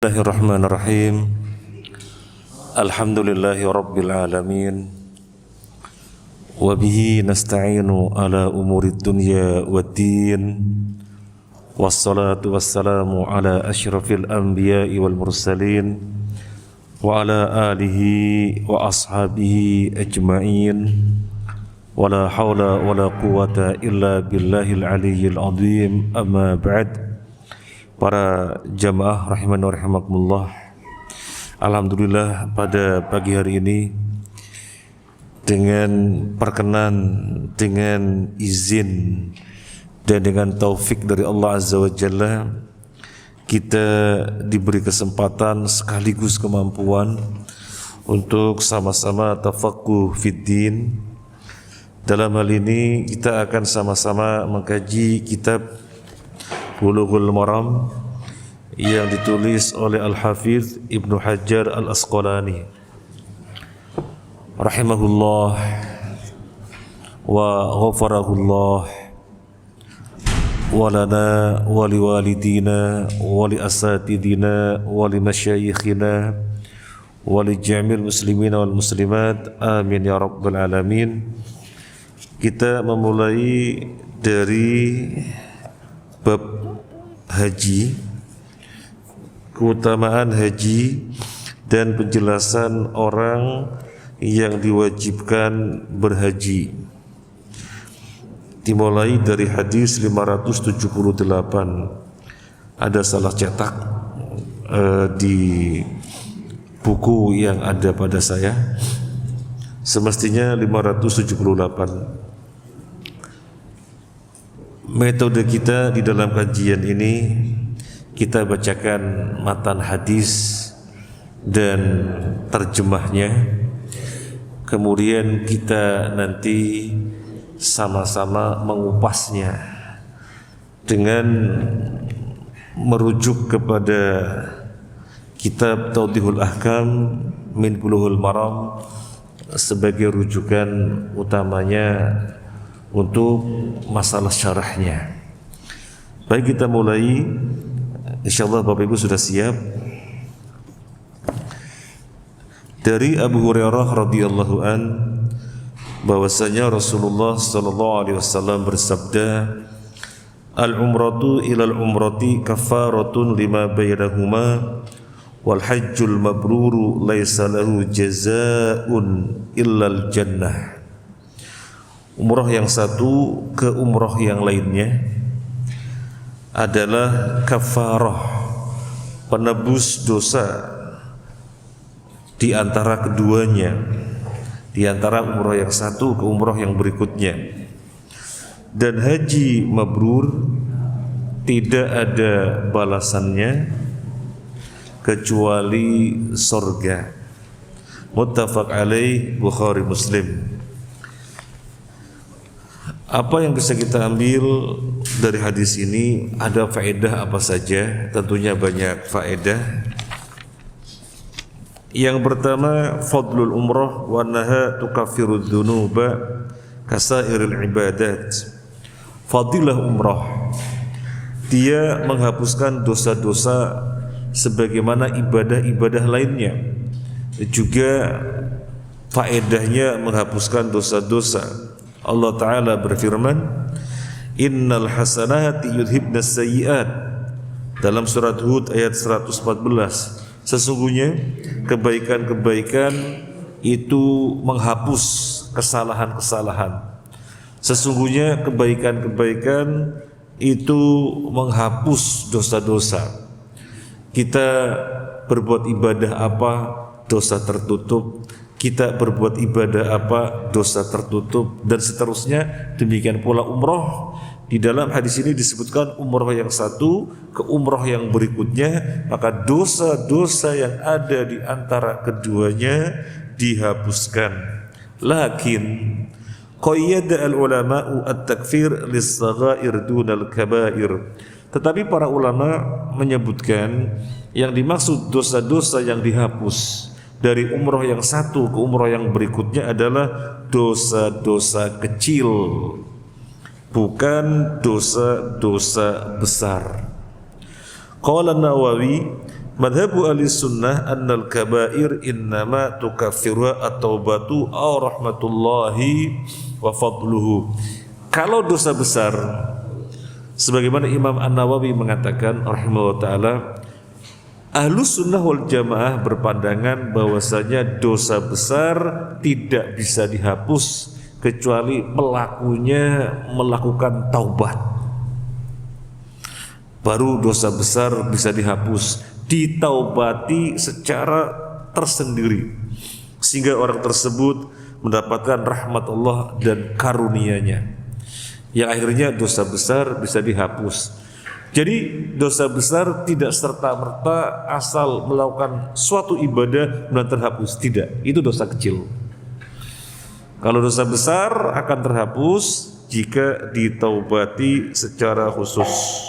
Bismillahirrahmanirrahim. Alhamdulillahi rabbil alamin. Wa bihi nasta'inu ala umurid dunya waddin. Wassalatu wassalamu ala asyrafil anbiya'i wal mursalin wa ala alihi wa ashabihi ajma'in. Wa la hawla wa la quwata illa billahil aliyyil azim. Amma ba'd. Para jamaah rahimani wa rahimakumullah, alhamdulillah pada pagi hari ini dengan perkenan, dengan izin dan dengan taufik dari Allah Azza wa Jalla, kita diberi kesempatan sekaligus kemampuan untuk sama-sama tafaqquh fid din. Dalam hal ini kita akan sama-sama mengkaji kitab Bulughul Maram yang ditulis oleh Al-Hafidz Ibnu Hajar Al-Asqalani rahimahullah wa ghafarahullah wa lana wa liwalidina wa li asatidina wa li masyayikhina wa li jami'il muslimina wal muslimat amin ya rabbal alamin. Kita memulai dari bab haji, keutamaan haji dan penjelasan orang yang diwajibkan berhaji. Dimulai dari hadis 578. Ada salah cetak di buku yang ada pada saya. Semestinya 578. Metode kita di dalam kajian ini, kita bacakan matan hadis dan terjemahnya, kemudian kita nanti sama-sama mengupasnya dengan merujuk kepada kitab Tawdihul Ahkam min Bulughul Maram sebagai rujukan utamanya untuk masalah syarahnya. Baik, kita mulai. Insyaallah Bapak Ibu sudah siap. Dari Abu Hurairah radhiyallahu an, bahwasanya Rasulullah sallallahu alaihi wasallam bersabda, al-umratu ilal umrati kafaratun lima bainahuma wal hajjul mabruru laisa lahu jazaa'un illal jannah. Umrah yang satu ke umrah yang lainnya adalah kafarah, penebus dosa di antara keduanya, di antara umrah yang satu ke umrah yang berikutnya. Dan haji mabrur tidak ada balasannya kecuali surga. Muttafaq alaih, Bukhari Muslim. Apa yang bisa kita ambil dari hadis ini? Ada faedah apa saja? Tentunya banyak faedah. Yang pertama, fadlul umrah wa annaha tukaffiru dzunuba kasairil ibadat. Fadilah umrah, dia menghapuskan dosa-dosa sebagaimana ibadah-ibadah lainnya. Juga faedahnya menghapuskan dosa-dosa. Allah Ta'ala berfirman, innal hasanati yudhibnas sayyiat, dalam surat Hud ayat 114. Sesungguhnya kebaikan-kebaikan itu menghapus kesalahan-kesalahan. Sesungguhnya kebaikan-kebaikan itu menghapus dosa-dosa. Kita berbuat ibadah apa, dosa tertutup. Kita berbuat ibadah apa, dosa tertutup, dan seterusnya. Demikian pula umrah. Di dalam hadis ini disebutkan umrah yang satu ke umrah yang berikutnya, maka dosa-dosa yang ada di antara keduanya dihapuskan. Lakin qayyada al-ulama'u at-takfir lis-saghair dunal kabair. Tetapi para ulama menyebutkan yang dimaksud dosa-dosa yang dihapus dari umrah yang satu ke umrah yang berikutnya adalah dosa-dosa kecil, bukan dosa-dosa besar. Qala Nawawi, Madhabu ahli sunnah annal kabair innama tukaffiru at-taubatu aw rahmatullahi wa fadluhu. Kalau dosa besar, sebagaimana Imam An-Nawawi mengatakan rahimahullah ta'ala, Ahlus sunnah wal jamaah berpandangan bahwasanya dosa besar tidak bisa dihapus kecuali pelakunya melakukan taubat. Baru dosa besar bisa dihapus, ditaubati secara tersendiri, sehingga orang tersebut mendapatkan rahmat Allah dan karunia-Nya, yang akhirnya dosa besar bisa dihapus. Jadi dosa besar tidak serta-merta asal melakukan suatu ibadah dan terhapus, tidak. Itu dosa kecil. Kalau dosa besar akan terhapus jika ditaubati secara khusus.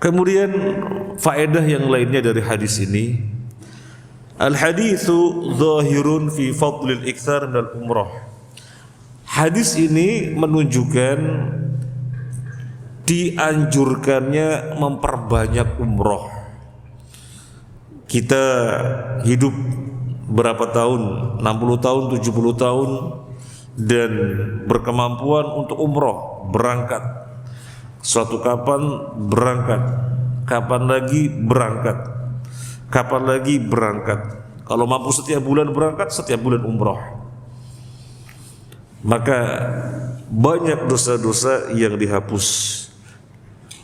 Kemudian faedah yang lainnya dari hadis ini, al-haditsu zahirun fi fadlil iktsar minal umrah. Hadis ini menunjukkan dianjurkannya memperbanyak umroh. Kita hidup berapa tahun, 60 tahun, 70 tahun, dan berkemampuan untuk umroh, berangkat. Suatu kapan berangkat, kapan lagi berangkat, kapan lagi berangkat. Kalau mampu setiap bulan berangkat, setiap bulan umroh. Maka banyak dosa-dosa yang dihapus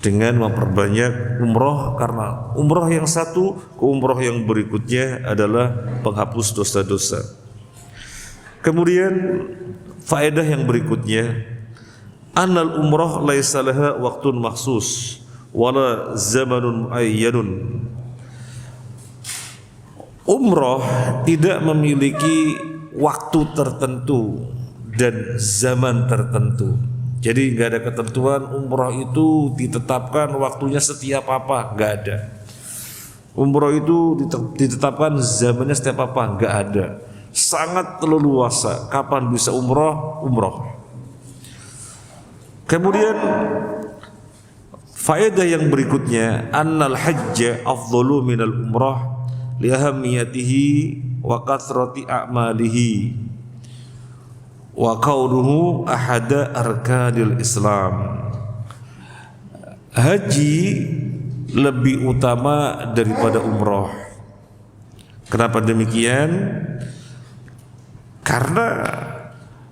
dengan memperbanyak umroh, karena umroh yang satu ke umroh yang berikutnya adalah penghapus dosa-dosa. Kemudian faedah yang berikutnya, annal umroh laisa laha waqtun makhsus wala zamanun muayyanun. Umroh tidak memiliki waktu tertentu dan zaman tertentu. Jadi nggak ada ketentuan umroh itu ditetapkan waktunya setiap apa, nggak ada. Umroh itu ditetapkan zamannya setiap apa, nggak ada. Sangat leluasa, kapan bisa umroh, umroh. Kemudian faedah yang berikutnya, annal hajja afdalu minal umrah li ahamiyatihi wa kathrati a'malihi wa kaunuhu ahada arkanil Islam. Haji lebih utama daripada umroh. Kenapa demikian? Karena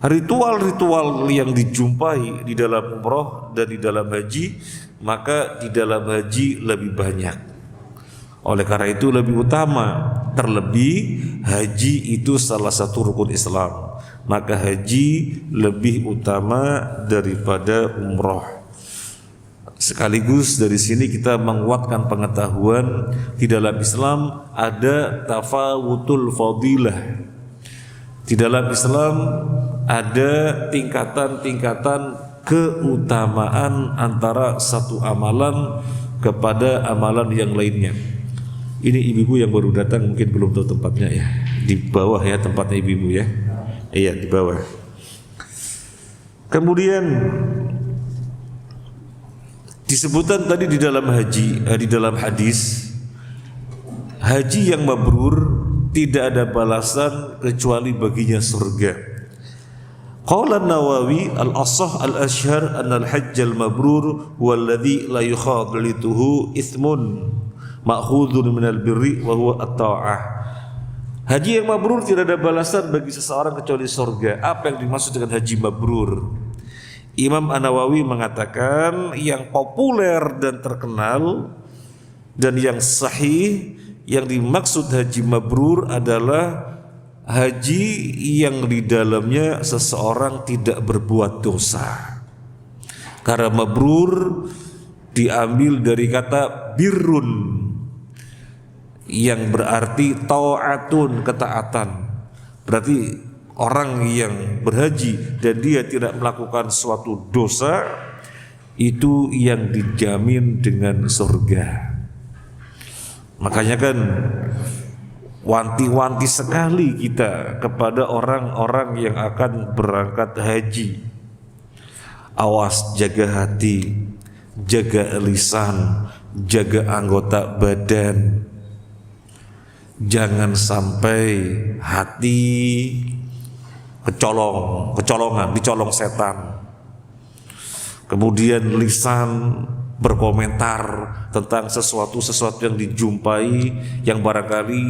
ritual-ritual yang dijumpai di dalam umroh dan di dalam haji, maka di dalam haji lebih banyak. Oleh karena itu lebih utama. Terlebih haji itu salah satu rukun Islam, maka haji lebih utama daripada umroh. Sekaligus dari sini kita menguatkan pengetahuan di dalam Islam ada tafawutul fadilah. Di dalam Islam ada tingkatan-tingkatan keutamaan antara satu amalan kepada amalan yang lainnya. Ini ibu-ibu yang baru datang mungkin belum tahu tempatnya ya. Di bawah ya tempatnya ibu-ibu ya. Iya di bawah. Kemudian disebutkan tadi di dalam di dalam hadis, haji yang mabrur tidak ada balasan kecuali baginya surga. Qala Nawawi al-ashah al-ashhar anna al-hajj al-mabrur huwa alladhi la yukhadlituhu ithmun ma'khudun minal birri wa huwa at-ta'ah. Haji yang mabrur tidak ada balasan bagi seseorang kecuali surga. Apa yang dimaksud dengan haji mabrur? Imam An-Nawawi mengatakan yang populer dan terkenal dan yang sahih, yang dimaksud haji mabrur adalah haji yang di dalamnya seseorang tidak berbuat dosa. Karena mabrur diambil dari kata birrun yang berarti ta'atun, ketaatan. Berarti orang yang berhaji dan dia tidak melakukan suatu dosa, itu yang dijamin dengan surga. Makanya kan wanti-wanti sekali kita kepada orang-orang yang akan berangkat haji. Awas, jaga hati, jaga lisan, jaga anggota badan, jangan sampai hati kecolongan, dicolong setan. Kemudian lisan berkomentar tentang sesuatu yang dijumpai yang barangkali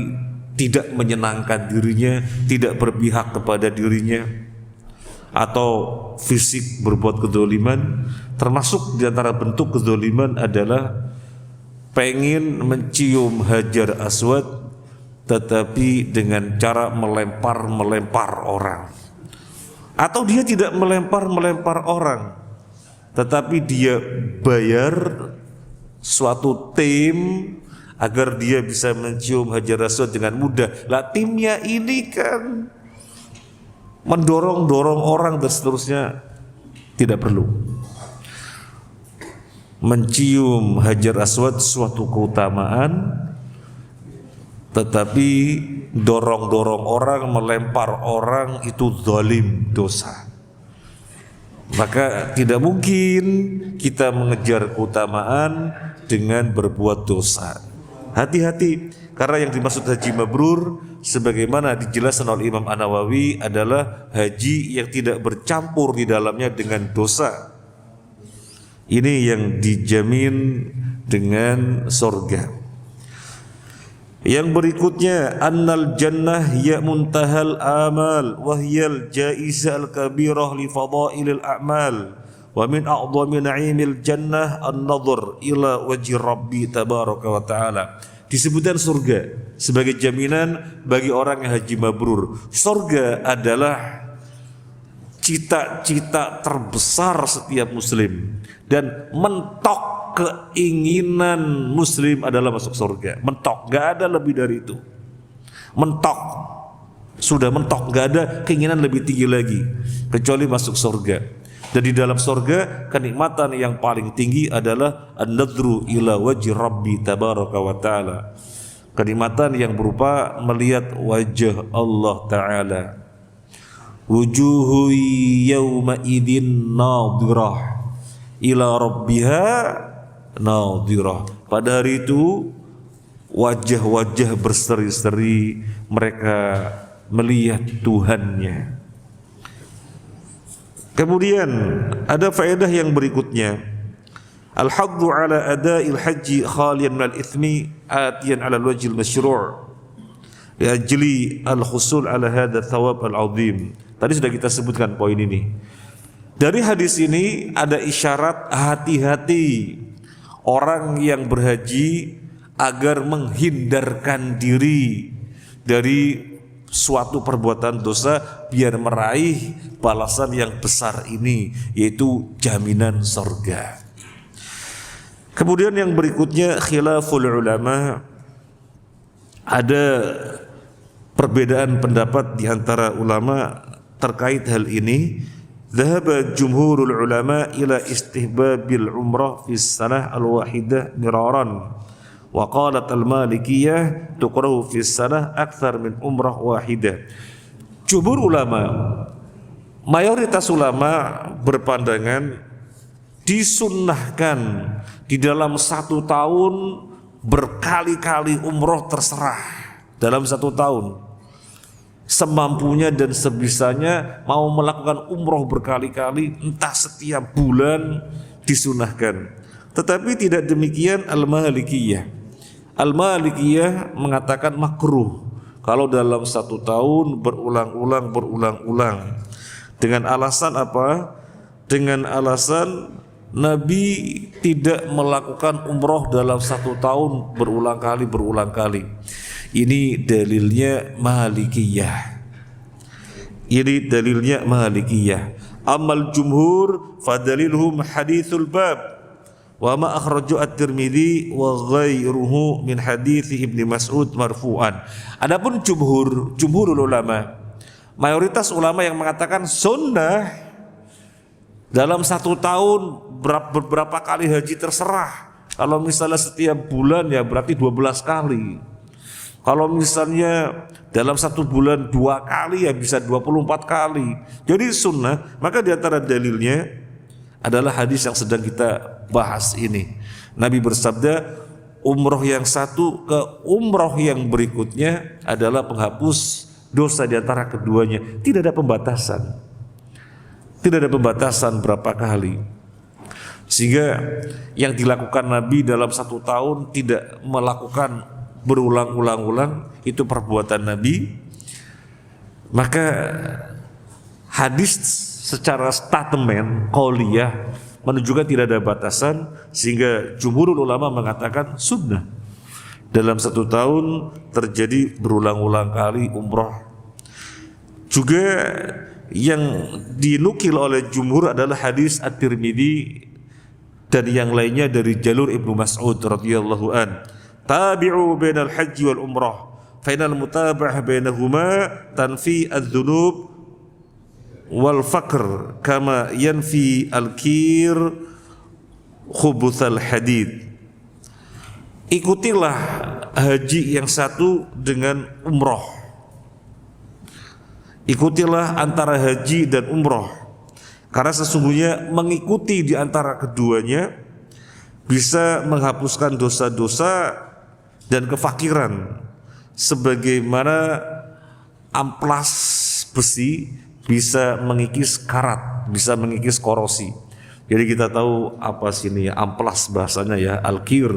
tidak menyenangkan dirinya, tidak berpihak kepada dirinya, atau fisik berbuat kezaliman. Termasuk di antara bentuk kezaliman adalah pengen mencium Hajar Aswad tetapi dengan cara melempar orang, atau dia tidak melempar orang tetapi dia bayar suatu tim agar dia bisa mencium Hajar Aswad dengan mudah. Lah timnya ini kan mendorong orang dan seterusnya. Tidak perlu. Mencium Hajar Aswad suatu keutamaan, tetapi dorong orang, melempar orang itu zalim, dosa. Maka tidak mungkin kita mengejar keutamaan dengan berbuat dosa. Hati-hati, karena yang dimaksud haji mabrur sebagaimana dijelaskan oleh Imam An-Nawawi adalah haji yang tidak bercampur di dalamnya dengan dosa. Ini yang dijamin dengan surga. Yang berikutnya, annal jannah hiya muntahal amal wa hiyal jaizah al-kabirah li fadailil a'mal wa min a'dhami na'imil jannah an-nadhr ila wajhi rabbi tabaraka wa ta'ala. Disebutkan surga sebagai jaminan bagi orang yang haji mabrur. Surga adalah cita-cita terbesar setiap muslim, dan mentok keinginan muslim adalah masuk surga. Mentok, gak ada lebih dari itu. Mentok, sudah mentok, gak ada keinginan lebih tinggi lagi kecuali masuk surga. Dan di dalam surga kenikmatan yang paling tinggi adalah an-nadhru ila wajhi rabbi tabaraka wa ta'ala. Kenikmatan yang berupa melihat wajah Allah Ta'ala. Wujuhu yawma idin nadhirah ila rabbiha nadhirah. Pada hari itu wajah-wajah berseri-seri, mereka melihat Tuhannya. Kemudian ada faedah yang berikutnya, al-haddu ala ada'il haji khalian minal ithmi atiyan ala al-wajhil masyru' li ajli al-husul ala hadha thawab al-azim. Tadi sudah kita sebutkan poin ini. Dari hadis ini ada isyarat hati-hati orang yang berhaji agar menghindarkan diri dari suatu perbuatan dosa biar meraih balasan yang besar ini, yaitu jaminan surga. Kemudian yang berikutnya khilaful ulama, ada perbedaan pendapat di antara ulama terkait hal ini. Dhahaba jumhurul ulama ila istihbabil umrah fi sanah al-wahidah miraran, wa qalat al-malikiyah tuqrahu fi sanah akthar min umrah wahidah. Jumhur ulama, mayoritas ulama berpandangan disunnahkan di dalam satu tahun berkali-kali umroh, terserah dalam satu tahun. Semampunya dan sebisanya mau melakukan umroh berkali-kali, entah setiap bulan, disunahkan. Tetapi tidak demikian Al-Malikiyah. Al-Malikiyah mengatakan makruh kalau dalam satu tahun berulang-ulang. Dengan alasan apa? Dengan alasan Nabi tidak melakukan umroh dalam satu tahun berulang kali. Ini dalilnya Malikiyah. Amal jumhur fadalilhum hadithul bab wa ma akhraju at-Tirmidzi wa ghairuhu min hadits Ibnu Mas'ud marfu'an. Adapun jumhurul ulama, mayoritas ulama yang mengatakan sunnah dalam satu tahun beberapa kali haji terserah. Kalau misalnya setiap bulan ya berarti 12 kali. Kalau misalnya dalam satu bulan 2 kali ya bisa 24 kali. Jadi sunnah. Maka di antara dalilnya adalah hadis yang sedang kita bahas ini. Nabi bersabda, umroh yang satu ke umroh yang berikutnya adalah penghapus dosa di antara keduanya. Tidak ada pembatasan. Tidak ada pembatasan berapa kali. Sehingga yang dilakukan Nabi dalam 1 tahun tidak melakukan berulang-ulang-ulang, itu perbuatan Nabi. Maka hadis secara statement qauliyah menunjukkan tidak ada batasan, sehingga jumhurul ulama mengatakan sunnah. Dalam 1 tahun terjadi berulang-ulang kali umroh. Juga yang dinukil oleh jumhur adalah hadis At-Tirmidzi dan yang lainnya dari jalur Ibnu Mas'ud radhiyallahu an. Tabi'u bainal haji wal umrah, fa inal mutaba'ah bainahuma tanfi adz-dzunub wal faqr kama yanfi al-kir khubuthal hadid. Ikutilah haji yang satu dengan umroh. Ikutilah antara haji dan umroh, karena sesungguhnya mengikuti di antara keduanya bisa menghapuskan dosa-dosa dan kefakiran, sebagaimana amplas besi bisa mengikis karat, bisa mengikis korosi. Jadi kita tahu apa sih ini amplas bahasanya ya, al-kir,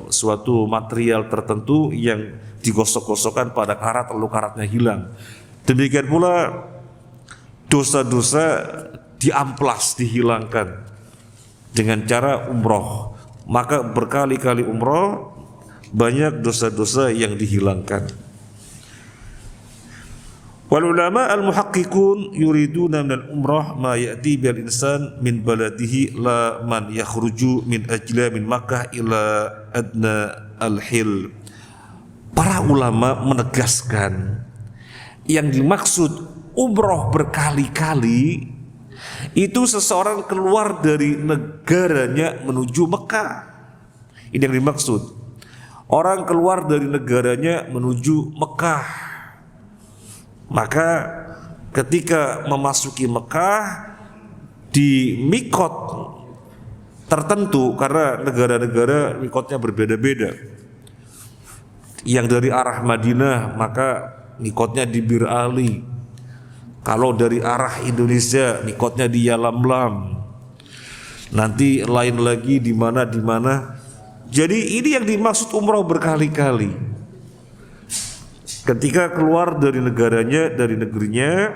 suatu material tertentu yang digosok-gosokkan pada karat lalu karatnya hilang. Demikian pula dosa-dosa diamplas, dihilangkan dengan cara umroh. Maka berkali-kali umroh, banyak dosa-dosa yang dihilangkan. Wal ulama al-muhaqqiqun yuriduna minal umrah ma ya'ti bil insan min baladihi la man yakhruju min ajla min Makkah ila adna al-hil. Para ulama menegaskan yang dimaksud umroh berkali-kali itu seseorang keluar dari negaranya menuju Mekah. Ini yang dimaksud. Orang keluar dari negaranya menuju Mekah. Maka ketika memasuki Mekah di mikot tertentu, karena negara-negara mikotnya berbeda-beda. Yang dari arah Madinah maka mikotnya di Bir Ali. Kalau dari arah Indonesia mikotnya di Yalamlam. Nanti lain lagi di mana. Jadi ini yang dimaksud umroh berkali-kali. Ketika keluar dari negaranya, dari negerinya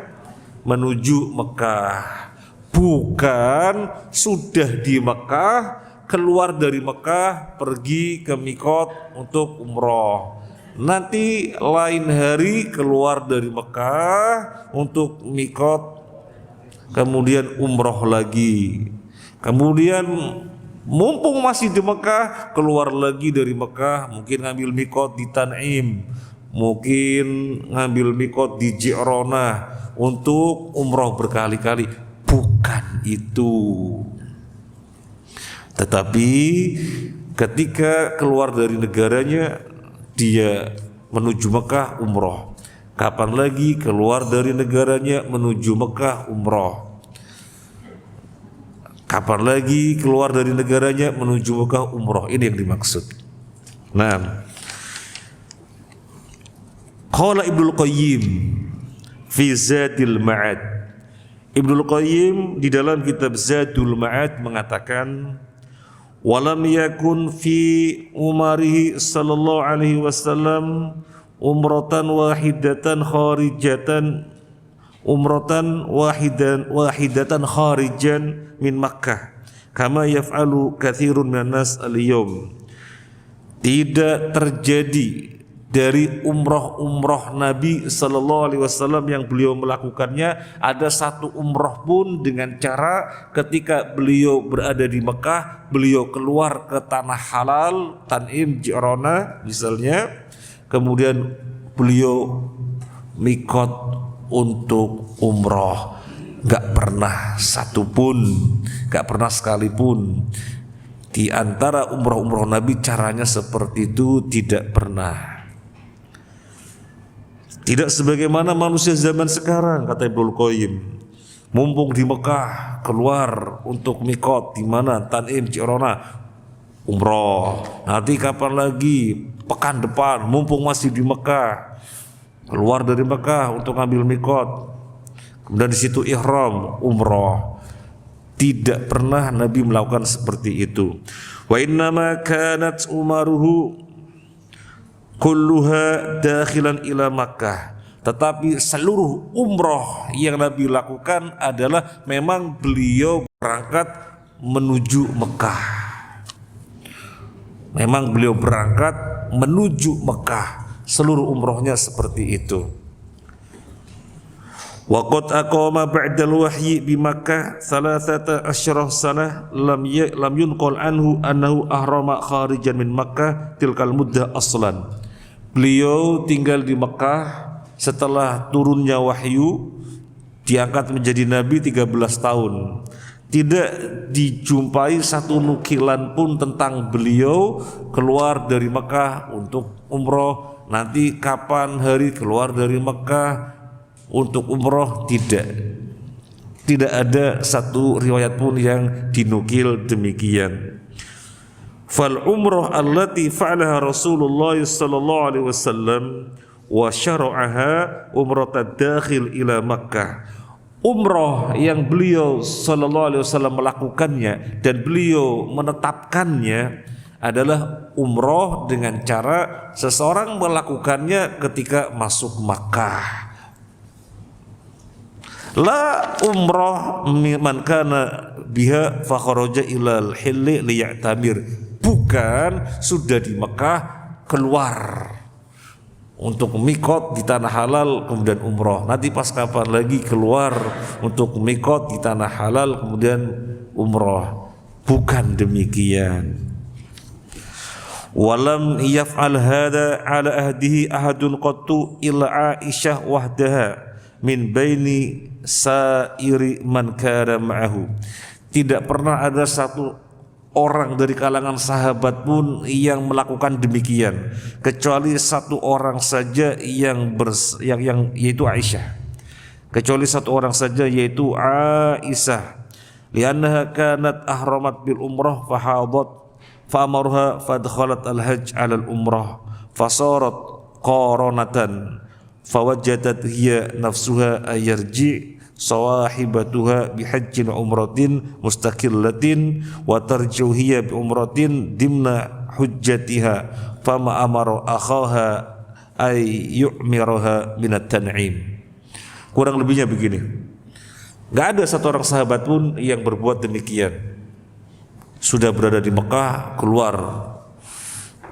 menuju Mekah, bukan sudah di Mekah, keluar dari Mekah pergi ke mikot untuk umroh. Nanti lain hari keluar dari Mekah untuk mikot, kemudian umroh lagi. Kemudian mumpung masih di Mekah, keluar lagi dari Mekah, mungkin ngambil mikot di Tan'im, mungkin ngambil mikot di Ji'ronah untuk umroh berkali-kali. Bukan itu. Tetapi ketika keluar dari negaranya dia menuju Mekah umroh. Kapan lagi keluar dari negaranya menuju Mekah umroh. Kapan lagi keluar dari negaranya menuju Mekah umroh. Ini yang dimaksud. Nah, qala Ibnul Qayyim fi Zadil Ma'ad. Ibnul Qayyim di dalam kitab Zadul Ma'ad mengatakan, walam yakun fi umarihi sallallahu alaihi wasallam umratan wahidatan kharijan min Makkah kama yaf'alu katsirun minan nas al-yawm. Tidak terjadi dari umroh Nabi sallallahu alaihi wasallam yang beliau melakukannya ada satu umroh pun dengan cara ketika beliau berada di Mekah, beliau keluar ke tanah halal, Tan'im, Ji'ronah misalnya, kemudian beliau mikot untuk umroh. Gak pernah satupun, gak pernah sekalipun di antara umroh Nabi caranya seperti itu, tidak pernah. Tidak sebagaimana manusia zaman sekarang, kata Ibnul Qayyim. Mumpung di Mekah, keluar untuk mikot di mana? Tan'im, Ji'rana, umroh. Nanti kapan lagi? Pekan depan, mumpung masih di Mekah, keluar dari Mekah untuk ngambil mikot. Kemudian di situ ihram, umroh. Tidak pernah Nabi melakukan seperti itu. Wa innama kanat umaruhu kulluha dakhilan ila Makkah. Tetapi seluruh umroh yang Nabi lakukan adalah memang beliau berangkat menuju Mekah. Memang beliau berangkat menuju Mekah. Seluruh umrohnya seperti itu. Wa qad aqama ba'dal wahyi bi Makkah 13 sanah lam yunqal anhu annahu ahrama kharijan min Makkah tilkal muddah aslan. Beliau tinggal di Mekah setelah turunnya wahyu, diangkat menjadi nabi 13 tahun. Tidak dijumpai satu nukilan pun tentang beliau keluar dari Mekah untuk umroh. Nanti kapan hari keluar dari Mekah untuk umroh, tidak ada satu riwayat pun yang dinukil demikian. Fal umroh allati fa'alaha Rasulullah sallallahu alaihi wasallam wa syara'aha umratad dakhil ila Makkah. Umroh yang beliau sallallahu alaihi wasallam melakukannya dan beliau menetapkannya adalah umroh dengan cara seseorang melakukannya ketika masuk Makkah. La umroh man kana biha fa kharaja ilal hilli liya'tamir. Bukan sudah di Mekah keluar untuk mikot di tanah halal kemudian umroh. Nanti pas kapan lagi keluar untuk mikot di tanah halal kemudian umroh. Bukan demikian. Walam yaf'al hadha ala ahdihi ahadun qattu illa Aisyah wahdaha min baini sairi man kana ma'ahu. Tidak pernah ada satu orang dari kalangan sahabat pun yang melakukan demikian kecuali satu orang saja yang yaitu Aisyah. Kecuali satu orang saja yaitu Aisyah. Liannaha kanat ahramat bil umrah fahadat fa'amarha fadkhalat al-hajj 'ala al-umrah fasarat qaranatan fawajadat hiya nafsuha ayarji sawahibatuha bihajjin umratin mustaqillatin wa tarji'u hiya bi umratin dimna hujjatiha fama amara akhaha ay yu'miraha minat tan'im. Kurang lebihnya begini. Enggak ada satu orang sahabat pun yang berbuat demikian. Sudah berada di Mekah keluar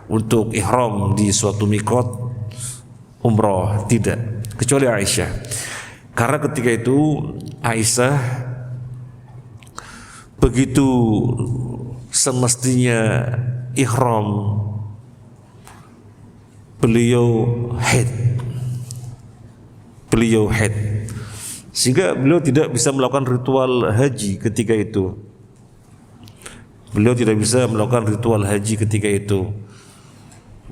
untuk ihram di suatu mikot umroh, tidak, kecuali Aisyah. Karena ketika itu Aisyah begitu semestinya ihram, beliau haid, sehingga beliau tidak bisa melakukan ritual haji ketika itu. Beliau tidak bisa melakukan ritual haji ketika itu.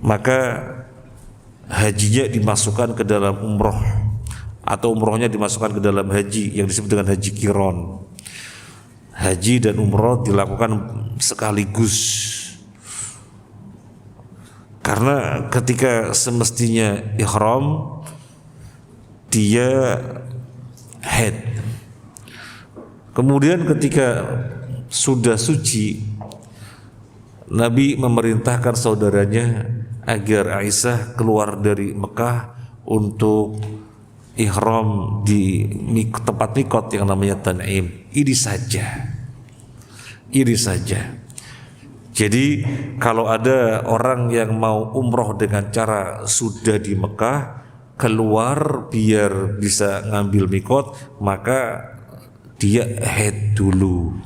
Maka hajinya dimasukkan ke dalam umroh, atau umrohnya dimasukkan ke dalam haji yang disebut dengan haji qiron. Haji dan umroh dilakukan sekaligus. Karena ketika semestinya ihram, dia haid. Kemudian ketika sudah suci, Nabi memerintahkan saudaranya agar Aisyah keluar dari Mekah untuk ihram di tempat mikot yang namanya Tan'im. Ini saja. Jadi kalau ada orang yang mau umroh dengan cara sudah di Mekah keluar biar bisa ngambil mikot, maka dia haid dulu.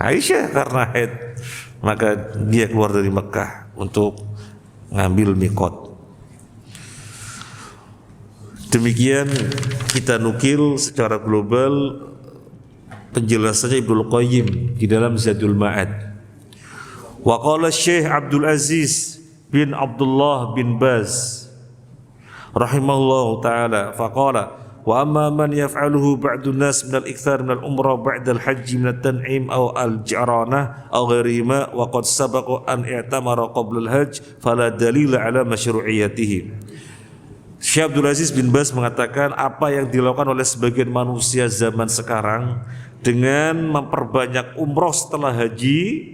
Aisyah karena haid, maka dia keluar dari Mekah untuk ngambil mikot. Demikian kita nukil secara global penjelasannya Ibnu Qayyim di dalam Zadul Ma'ad. Wa qala Syekh Abdul Aziz bin Abdullah bin Baz rahimahullahu taala faqala wa amma man yaf'aluhu ba'du nas min al-ikthar min al-umrah ba'da al-hajj min at-tan'im aw al-ji'ranah aw ghairihima wa qad sabaqa an i'tamara qabla al-hajj fala dalila ala masyru'iyyatihi. Syekh Abdul Aziz bin Baz mengatakan apa yang dilakukan oleh sebagian manusia zaman sekarang dengan memperbanyak umroh setelah haji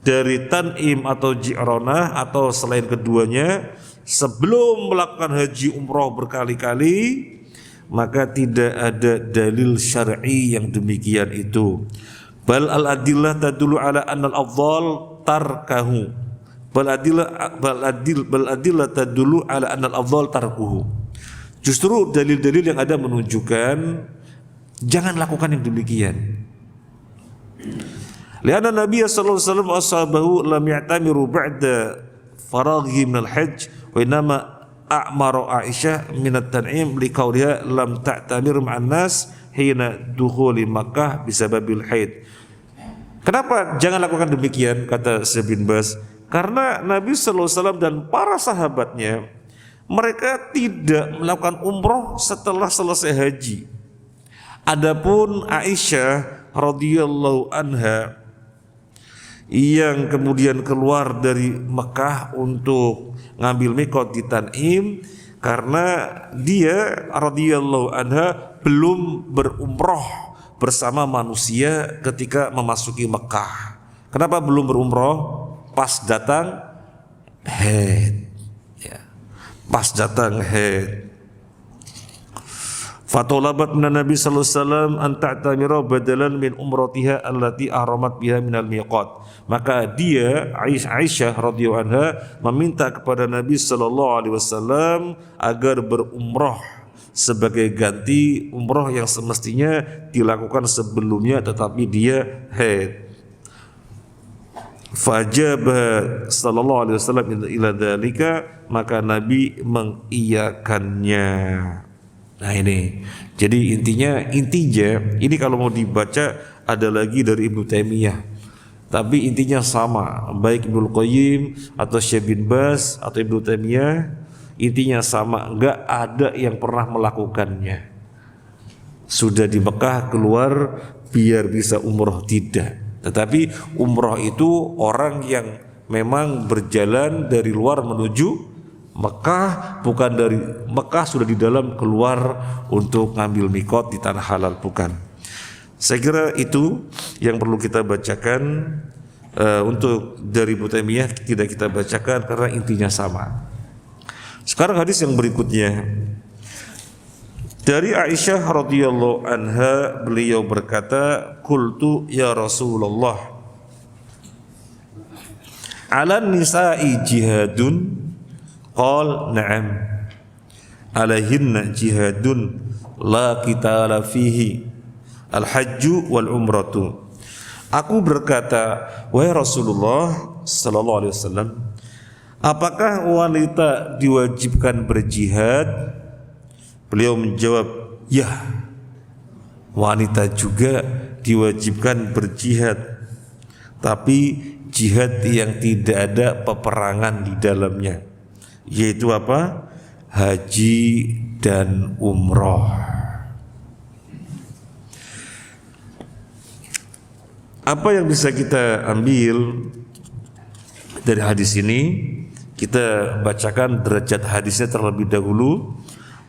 dari tan'im atau ji'ranah atau selain keduanya sebelum melakukan haji umroh berkali-kali, maka tidak ada dalil syar'i yang demikian itu. Bal al-adillah tadullu ala anna al-afdal tarkahu. Bal adillah tadullu ala anna al-afdal tarkuhu. Justru dalil-dalil yang ada menunjukkan jangan lakukan yang demikian. Lianna Nabi sallallahu alaihi wasallam ashabahu lam ya'tamiru ba'da faraghi min al-hajj wa inama a'maru Aisyah min at-tan'im liqauliha lam ta'tamir ma'an nas hina dukhuli Makkah bisababil haid. Kenapa jangan lakukan demikian, kata Syekh bin Baz? Karena Nabi sallallahu alaihi wasallam dan para sahabatnya mereka tidak melakukan umroh setelah selesai haji. Adapun Aisyah radhiyallahu anha yang kemudian keluar dari Mekah untuk ngambil mikot di Tan'im karena dia radhiyallahu anha belum berumroh bersama manusia ketika memasuki Mekah. Kenapa belum berumroh? Pas datang haid, ya. Pas datang haid. Fatolabat minan Nabi sallallahu alaihi wasallam an ta'tamira badalan min umratiha allati ahramat biha minal miqat. Maka dia Aisyah radhiyallahu anha meminta kepada Nabi sallallahu alaihi wasallam agar berumrah sebagai ganti umrah yang semestinya dilakukan sebelumnya tetapi dia haid. Fajabah sallallahu alaihi wasallam ila dzalika, maka Nabi mengiyakannya. Nah ini, jadi intinya ini kalau mau dibaca ada lagi dari Ibnu Taimiyah, tapi intinya sama, baik Ibnu Qayyim atau Syekh bin Baz atau Ibnu Taimiyah, intinya sama, enggak ada yang pernah melakukannya. Sudah di Mekah keluar biar bisa umroh, tidak. Tetapi umroh itu orang yang memang berjalan dari luar menuju Mekah, bukan dari Mekah sudah di dalam keluar untuk ngambil mikot di tanah halal, bukan. Saya kira itu yang perlu kita bacakan. Untuk dari Ibnu Taimiyah tidak kita bacakan karena intinya sama. Sekarang hadis yang berikutnya dari Aisyah radhiyallahu anha, beliau berkata, qultu ya Rasulullah, ala nisa'i jihadun? Qal na'am, alaihinna jihadun la qitala fihi al-hajju wal umratu. Aku berkata, wahai Rasulullah sallallahu alaihi wasallam, apakah wanita diwajibkan berjihad? Beliau menjawab, ya, wanita juga diwajibkan berjihad, tapi jihad yang tidak ada peperangan di dalamnya, yaitu apa? Haji dan umroh. Apa yang bisa kita ambil dari hadis ini? Kita bacakan derajat hadisnya terlebih dahulu.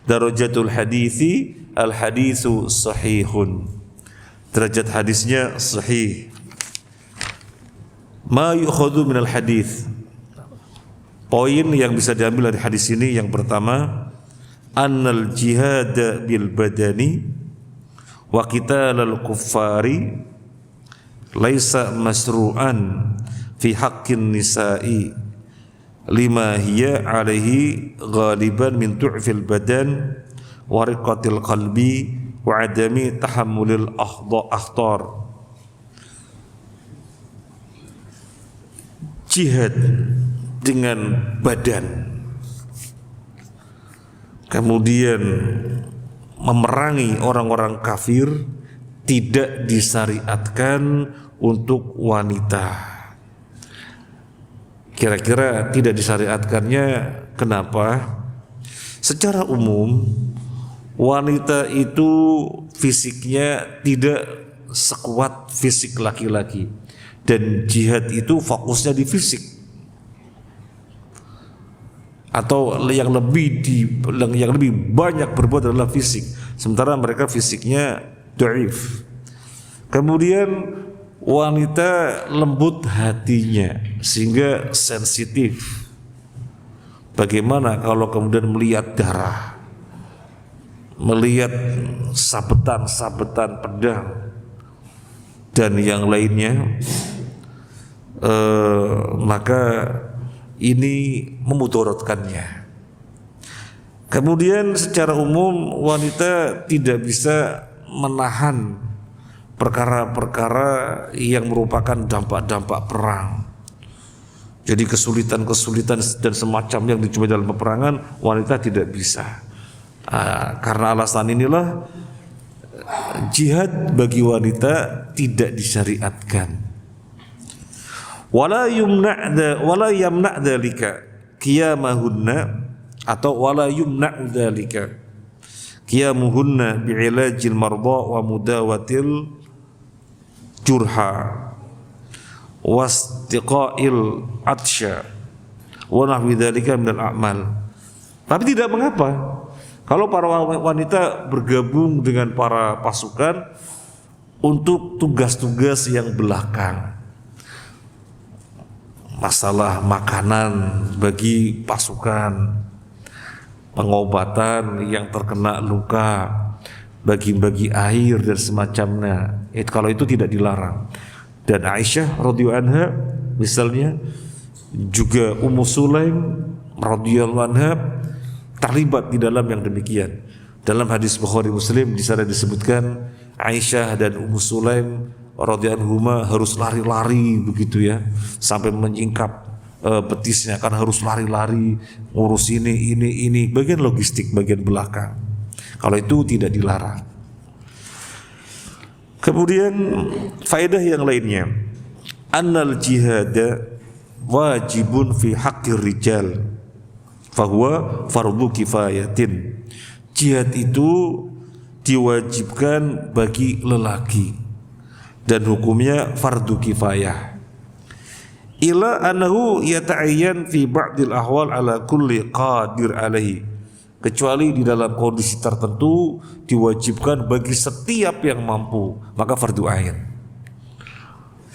Darajatul hadithi al-hadithu sahihun. Derajat hadisnya sahih. Ma yukhadhu minal hadith. Poin yang bisa diambil dari hadis ini, yang pertama, annal jihad bil badani wa qitalal kuffari laisa masru'an fi haqqin nisa'i lima hiya alaihi ghaliban min tu'fil badan wa riqatil qalbi wa adami tahammulil akhtar. Jihad dengan badan, kemudian memerangi orang-orang kafir, tidak disyariatkan untuk wanita. Kira-kira tidak disyariatkannya kenapa? Secara umum wanita itu fisiknya tidak sekuat fisik laki-laki, dan jihad itu fokusnya di fisik, atau yang lebih banyak berbuat adalah fisik, sementara mereka fisiknya dhaif. Kemudian wanita lembut hatinya sehingga sensitif. Bagaimana kalau kemudian melihat darah, melihat sabetan-sabetan pedang dan yang lainnya, maka ini memudaratkannya. Kemudian secara umum wanita tidak bisa menahan perkara-perkara yang merupakan dampak-dampak perang. Jadi kesulitan-kesulitan dan semacam yang dijumpai dalam peperangan, wanita tidak bisa. Karena alasan inilah jihad bagi wanita tidak disyariatkan. Wala yamna' dzalika qiyamahunna, atau wala yumna' dzalika qiyamuhunna bi'ilajil marda wa mudawatil jurha wastiqa'il atsya wa nahwi dzalika minal a'mal. Tapi tidak mengapa kalau para wanita bergabung dengan para pasukan untuk tugas-tugas yang belakang, masalah makanan bagi pasukan, pengobatan yang terkena luka, bagi-bagi air dan semacamnya. Kalau itu tidak dilarang. Dan Aisyah radhiyallahu anha misalnya, juga Ummu Sulaim radhiyallahu anha terlibat di dalam yang demikian. Dalam hadis Bukhari Muslim di sana disebutkan Aisyah dan Ummu Sulaim radhiyallahu anhuma harus lari-lari begitu ya, sampai menyingkap betisnya, kan harus lari-lari ngurus ini bagian logistik, bagian belakang. Kalau itu tidak dilarang. Kemudian faedah yang lainnya, annal jihad wajibun fi haqqir rijal fahuwa fardhu kifayatin. Jihad itu diwajibkan bagi lelaki dan hukumnya fardu kifayah. Ila annahu yata'ayyan fi ba'dil ahwal ala kulli qadir alaihi, kecuali di dalam kondisi tertentu diwajibkan bagi setiap yang mampu, maka fardu ain.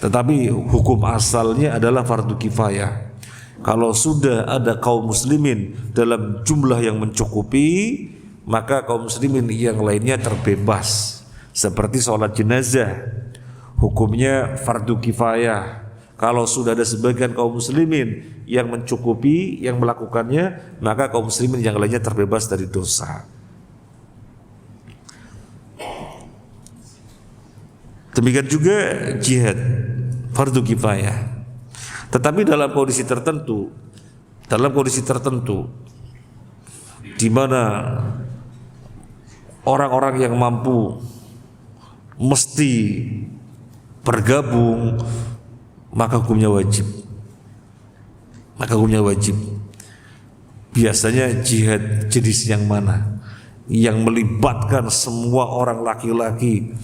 Tetapi hukum asalnya adalah fardu kifayah. Kalau sudah ada kaum muslimin dalam jumlah yang mencukupi, maka kaum muslimin yang lainnya terbebas. Seperti sholat jenazah, hukumnya fardu kifayah. Kalau sudah ada sebagian kaum muslimin yang mencukupi, yang melakukannya, maka kaum muslimin yang lainnya terbebas dari dosa. Demikian juga jihad, fardu kifayah. Tetapi dalam kondisi tertentu, di mana orang-orang yang mampu mesti bergabung, maka hukumnya wajib. Biasanya jihad jenis yang mana? Yang melibatkan semua orang laki-laki,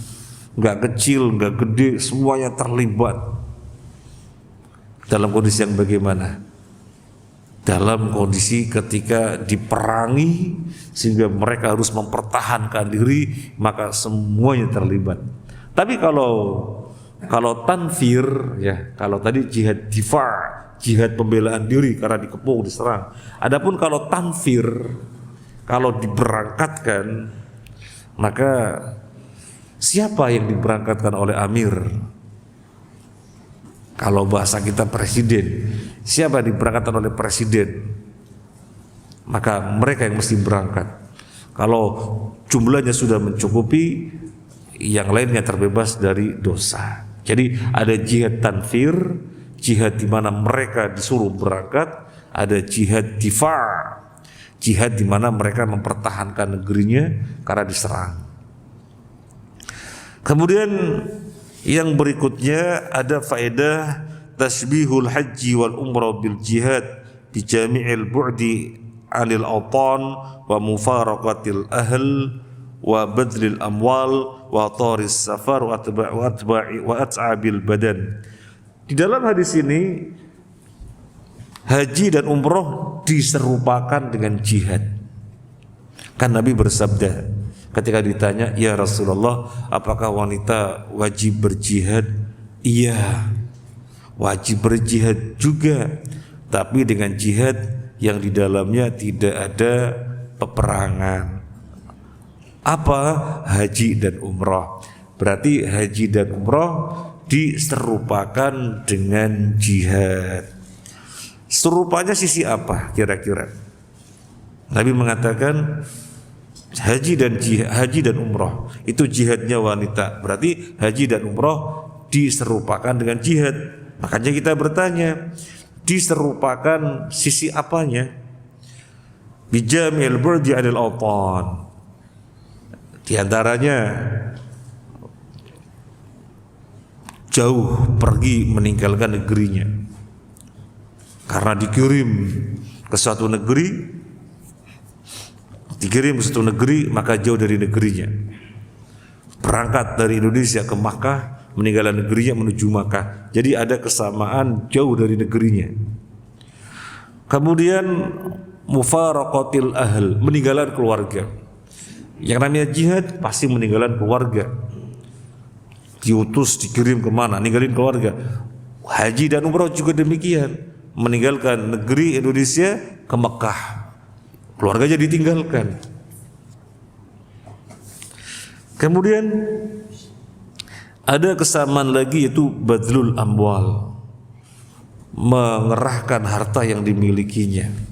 nggak kecil, nggak gede, semuanya terlibat. Dalam kondisi yang bagaimana? Dalam kondisi ketika diperangi sehingga mereka harus mempertahankan diri, maka semuanya terlibat. Tapi kalau tanfir ya, kalau tadi jihad difa, jihad pembelaan diri karena dikepung, diserang. Adapun kalau tanfir, kalau diberangkatkan, maka siapa yang diberangkatkan oleh amir? Kalau bahasa kita presiden, siapa yang diberangkatkan oleh presiden? Maka mereka yang mesti berangkat. Kalau jumlahnya sudah mencukupi, yang lainnya terbebas dari dosa. Jadi ada jihad tanfir, jihad di mana mereka disuruh berangkat, ada jihad difa, jihad di mana mereka mempertahankan negerinya karena diserang. Kemudian yang berikutnya ada faedah tasbihul haji wal umrah bil jihad bi jami'il bu'di anil autan wa mufaraqatil ahl wa badlil amwal wa taris safar wa at'abil badan. Di dalam hadis ini haji dan umroh diserupakan dengan jihad. Kan Nabi bersabda ketika ditanya, "Ya Rasulullah, apakah wanita wajib berjihad?" "Iya, wajib berjihad juga, tapi dengan jihad yang di dalamnya tidak ada peperangan." Apa? Haji dan umrah. Berarti haji dan umrah diserupakan dengan jihad. Serupanya sisi apa kira-kira? Nabi mengatakan haji dan umrah itu jihadnya wanita. Berarti haji dan umrah diserupakan dengan jihad. Makanya kita bertanya, diserupakan sisi apanya? Bijamil burdi anil autan. Di antaranya jauh pergi meninggalkan negerinya. Karena dikirim ke suatu negeri, maka jauh dari negerinya. Berangkat dari Indonesia ke Makkah, meninggalkan negerinya menuju Makkah. Jadi ada kesamaan jauh dari negerinya. Kemudian mufaraqatil ahl, meninggalkan keluarga. Yang namanya jihad pasti meninggalkan keluarga. Diutus, dikirim kemana, ninggalin keluarga. Haji dan umrah juga demikian, meninggalkan negeri Indonesia ke Mekah, keluarganya ditinggalkan. Kemudian ada kesamaan lagi, yaitu badlul amwal, mengerahkan harta yang dimilikinya.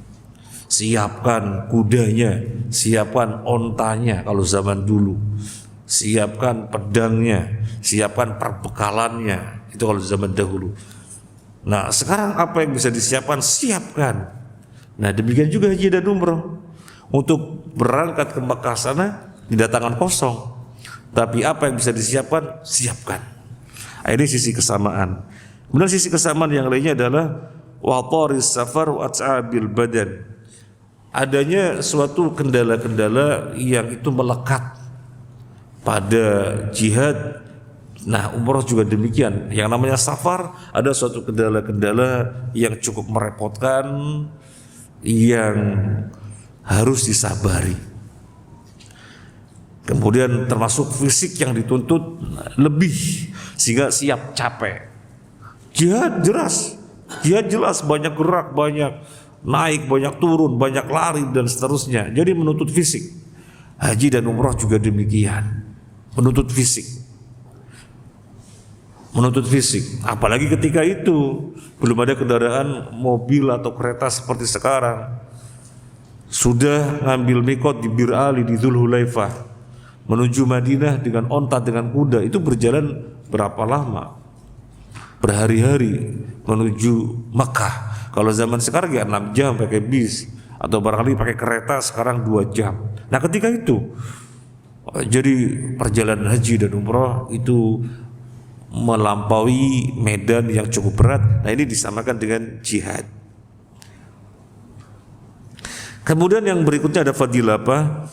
Siapkan kudanya, siapkan ontanya kalau zaman dulu, siapkan pedangnya, siapkan perbekalannya, itu kalau zaman dahulu. Nah sekarang apa yang bisa disiapkan? Siapkan. Nah demikian juga haji dan umrah. Untuk berangkat ke Mekah sana tidak tangan kosong, tapi apa yang bisa disiapkan, siapkan. Nah, ini sisi kesamaan. Kemudian sisi kesamaan yang lainnya adalah wa taris safar wa at'abil badan. Adanya suatu kendala-kendala yang itu melekat pada jihad. Nah umrah juga demikian. Yang namanya safar, ada suatu kendala-kendala yang cukup merepotkan, yang harus disabari. Kemudian termasuk fisik yang dituntut lebih, sehingga siap capek. Jihad jelas banyak gerak, banyak naik, banyak turun, banyak lari dan seterusnya. Jadi menuntut fisik. Haji dan umrah juga demikian, menuntut fisik. Apalagi ketika itu belum ada kendaraan mobil atau kereta seperti sekarang. Sudah ngambil mikot di Bir Ali di Dzulhulaifah, menuju Madinah dengan onta, dengan kuda, itu berjalan berapa lama? Berhari-hari menuju Mekah. Kalau zaman sekarang ya 6 jam pakai bis, atau barangkali pakai kereta sekarang 2 jam. Nah ketika itu jadi perjalanan haji dan umrah itu melampaui medan yang cukup berat. Nah ini disamakan dengan jihad. Kemudian yang berikutnya ada fadilah apa?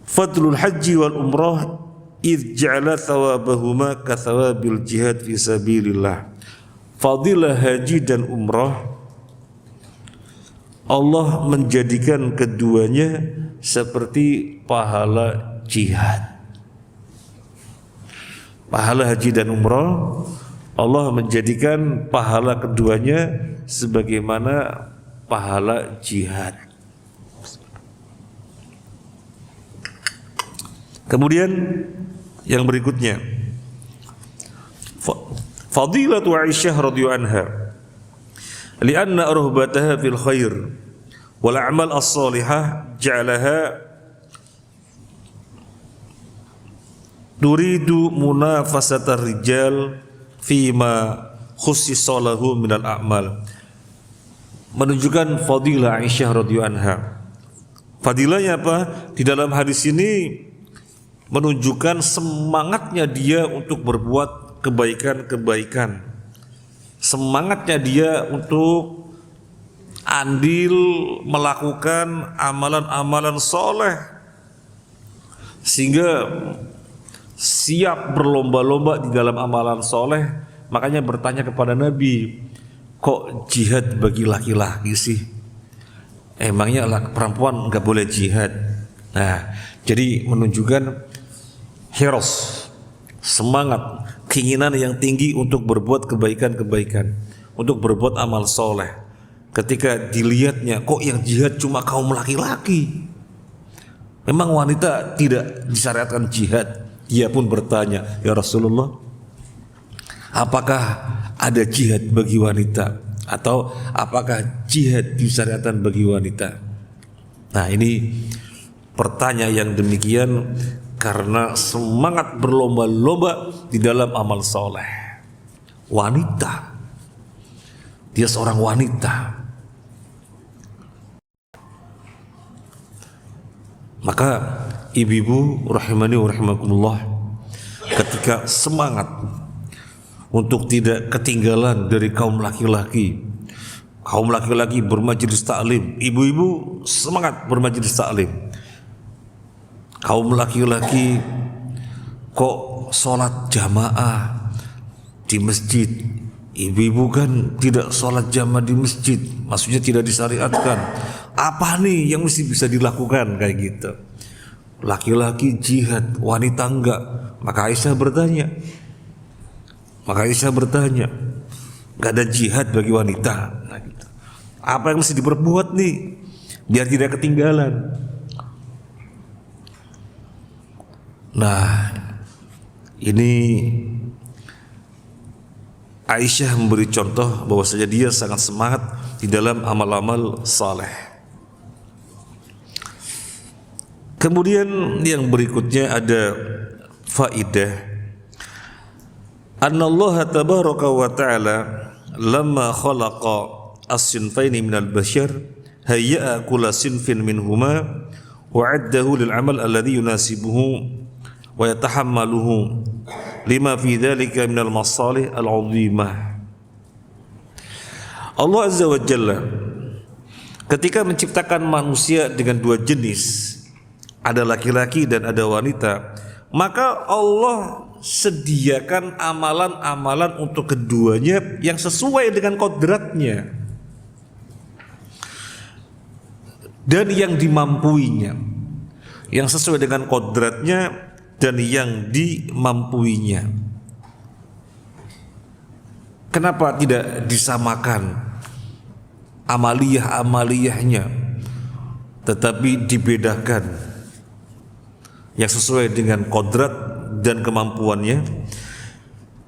Fadlul haji wal umrah idh ja'ala thawabahuma ka thawabil jihad fi sabilillah. Fadilah haji dan umrah, Allah menjadikan keduanya seperti pahala jihad. Pahala haji dan umrah, Allah menjadikan pahala keduanya sebagaimana pahala jihad. Kemudian yang berikutnya, fadilatu Aisyah radhiyallahu anha, lianna ruhbataha fil khair wal a'mal as-salihah ja'alaha turidu munafasatar rijal fima khussisa lahu minal a'mal. Menunjukkan fadilah Aisyah radhiyallahu anha. Fadilahnya apa? Di dalam hadis ini menunjukkan semangatnya dia untuk berbuat kebaikan-kebaikan. Semangatnya dia untuk andil melakukan amalan-amalan soleh, sehingga siap berlomba-lomba di dalam amalan soleh. Makanya bertanya kepada Nabi, kok jihad bagi laki-laki sih? Emangnya perempuan nggak boleh jihad? Nah, jadi menunjukkan hiros, semangat, keinginan yang tinggi untuk berbuat kebaikan-kebaikan, untuk berbuat amal soleh. Ketika dilihatnya, kok yang jihad cuma kaum laki-laki? Memang wanita tidak disyariatkan jihad? Dia pun bertanya, ya Rasulullah, apakah ada jihad bagi wanita? Atau apakah jihad disyariatkan bagi wanita? Nah, ini pertanyaan yang demikian karena semangat berlomba-lomba di dalam amal soleh. Wanita, dia seorang wanita. Maka ibu-ibu rahimani wa rahimakumullah, ketika semangat untuk tidak ketinggalan dari kaum laki-laki, kaum laki-laki bermajelis taklim, ibu-ibu semangat bermajelis taklim. Kaum laki-laki kok sholat jamaah di masjid, ibu-ibu kan tidak sholat jamaah di masjid, maksudnya tidak disyariatkan. Apa nih yang mesti bisa dilakukan kayak gitu? Laki-laki jihad, wanita enggak. Maka Aisyah bertanya, enggak ada jihad bagi wanita. Nah, gitu. Apa yang mesti diperbuat nih biar tidak ketinggalan? Nah, ini Aisyah memberi contoh bahwasanya dia sangat semangat di dalam amal-amal saleh. Kemudian yang berikutnya ada faidah. Anna Allah tabaraka wa ta'ala lamma khalaqa as-sinfaini minal bashar hayya'a kulla sinfin minhuma wa 'addahu lil 'amal alladhi yunasibuhu wa yatahammaluhu lima fi dhalika minal masalih al-'azimah. Allah Azza wa Jalla ketika menciptakan manusia dengan dua jenis, ada laki-laki dan ada wanita, maka Allah sediakan amalan-amalan untuk keduanya yang sesuai dengan kodratnya dan yang dimampuinya, yang sesuai dengan kodratnya dan yang dimampuinya. Kenapa tidak disamakan amaliyah-amaliyahnya, tetapi dibedakan yang sesuai dengan kodrat dan kemampuannya?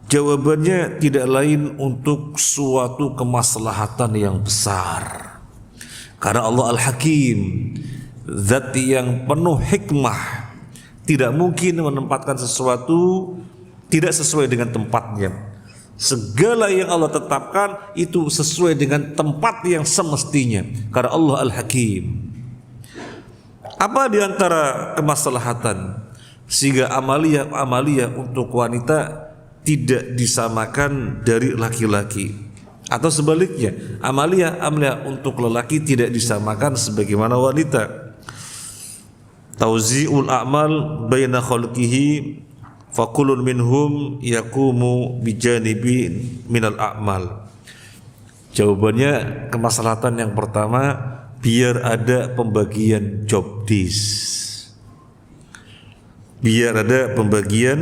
Jawabannya tidak lain untuk suatu kemaslahatan yang besar. Karena Allah Al-Hakim, zat yang penuh hikmah, tidak mungkin menempatkan sesuatu tidak sesuai dengan tempatnya. Segala yang Allah tetapkan itu sesuai dengan tempat yang semestinya, karena Allah Al-Hakim. Apa di antara kemaslahatan sehingga amaliyah untuk wanita tidak disamakan dari laki-laki, atau sebaliknya amaliyah untuk lelaki tidak disamakan sebagaimana wanita? Tauzi'ul a'mal baina khalqihi fakulun minhum yakumu bijanibi minal a'mal. Jawabannya, kemaslahatan yang pertama, biar ada pembagian job desk. Biar ada pembagian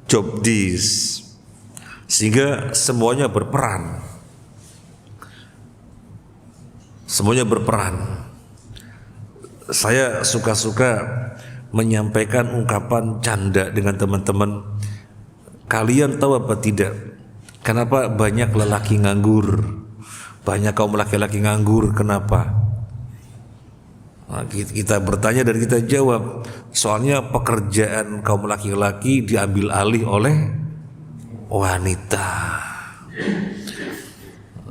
job desk sehingga semuanya berperan. Semuanya berperan. Saya suka-suka menyampaikan ungkapan canda dengan teman-teman. Kalian tahu apa tidak? Kenapa banyak lelaki nganggur? Banyak kaum laki-laki nganggur, kenapa? Nah, kita bertanya dan kita jawab, soalnya pekerjaan kaum laki-laki diambil alih oleh wanita,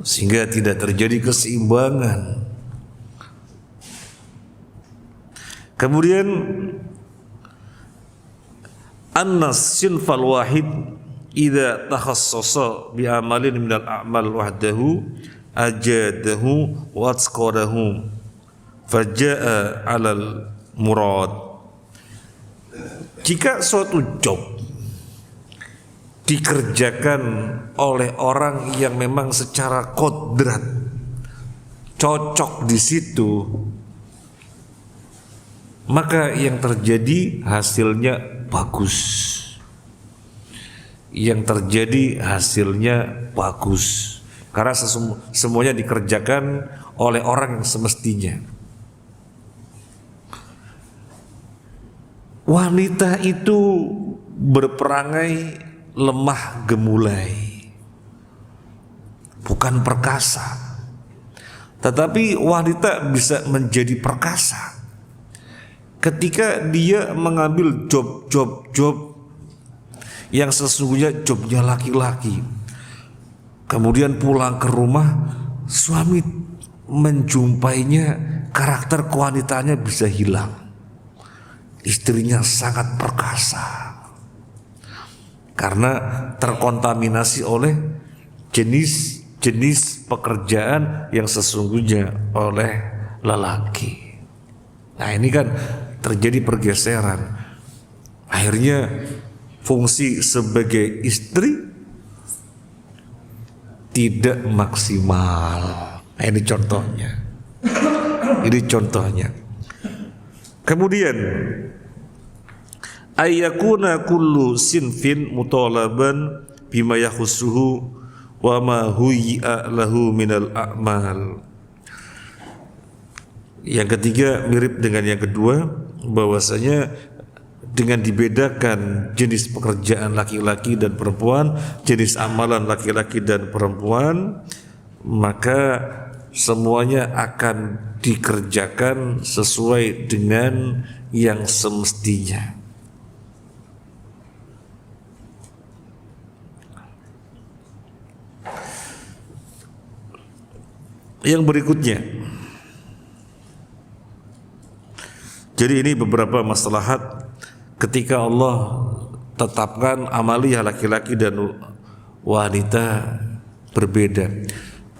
sehingga tidak terjadi keseimbangan. Kemudian annas sinfal wahid idza takhassasa bi amalin minal a'mal wahdahu ajadahu wa atqadahu faja'a 'alal murad. Jika suatu job dikerjakan oleh orang yang memang secara kodrat cocok di situ, maka yang terjadi hasilnya bagus. Yang terjadi hasilnya bagus karena semuanya dikerjakan oleh orang yang semestinya. Wanita itu berperangai lemah gemulai, bukan perkasa. Tetapi wanita bisa menjadi perkasa ketika dia mengambil job yang sesungguhnya jobnya laki-laki. Kemudian pulang ke rumah, suami menjumpainya, karakter kewanitaannya bisa hilang. Istrinya sangat perkasa karena terkontaminasi oleh jenis pekerjaan yang sesungguhnya oleh lelaki. Nah, ini kan terjadi pergeseran. Akhirnya fungsi sebagai istri tidak maksimal. Nah, ini contohnya. Ini contohnya. Kemudian ayyakuna kullu sinfin mutalaban bima yakhussuhu wa ma huyya lahu minal a'mal. Yang ketiga mirip dengan yang kedua, bahwasanya dengan dibedakan jenis pekerjaan laki-laki dan perempuan, jenis amalan laki-laki dan perempuan, maka semuanya akan dikerjakan sesuai dengan yang semestinya. Yang berikutnya, jadi ini beberapa maslahat ketika Allah tetapkan amaliyah laki-laki dan wanita berbeda.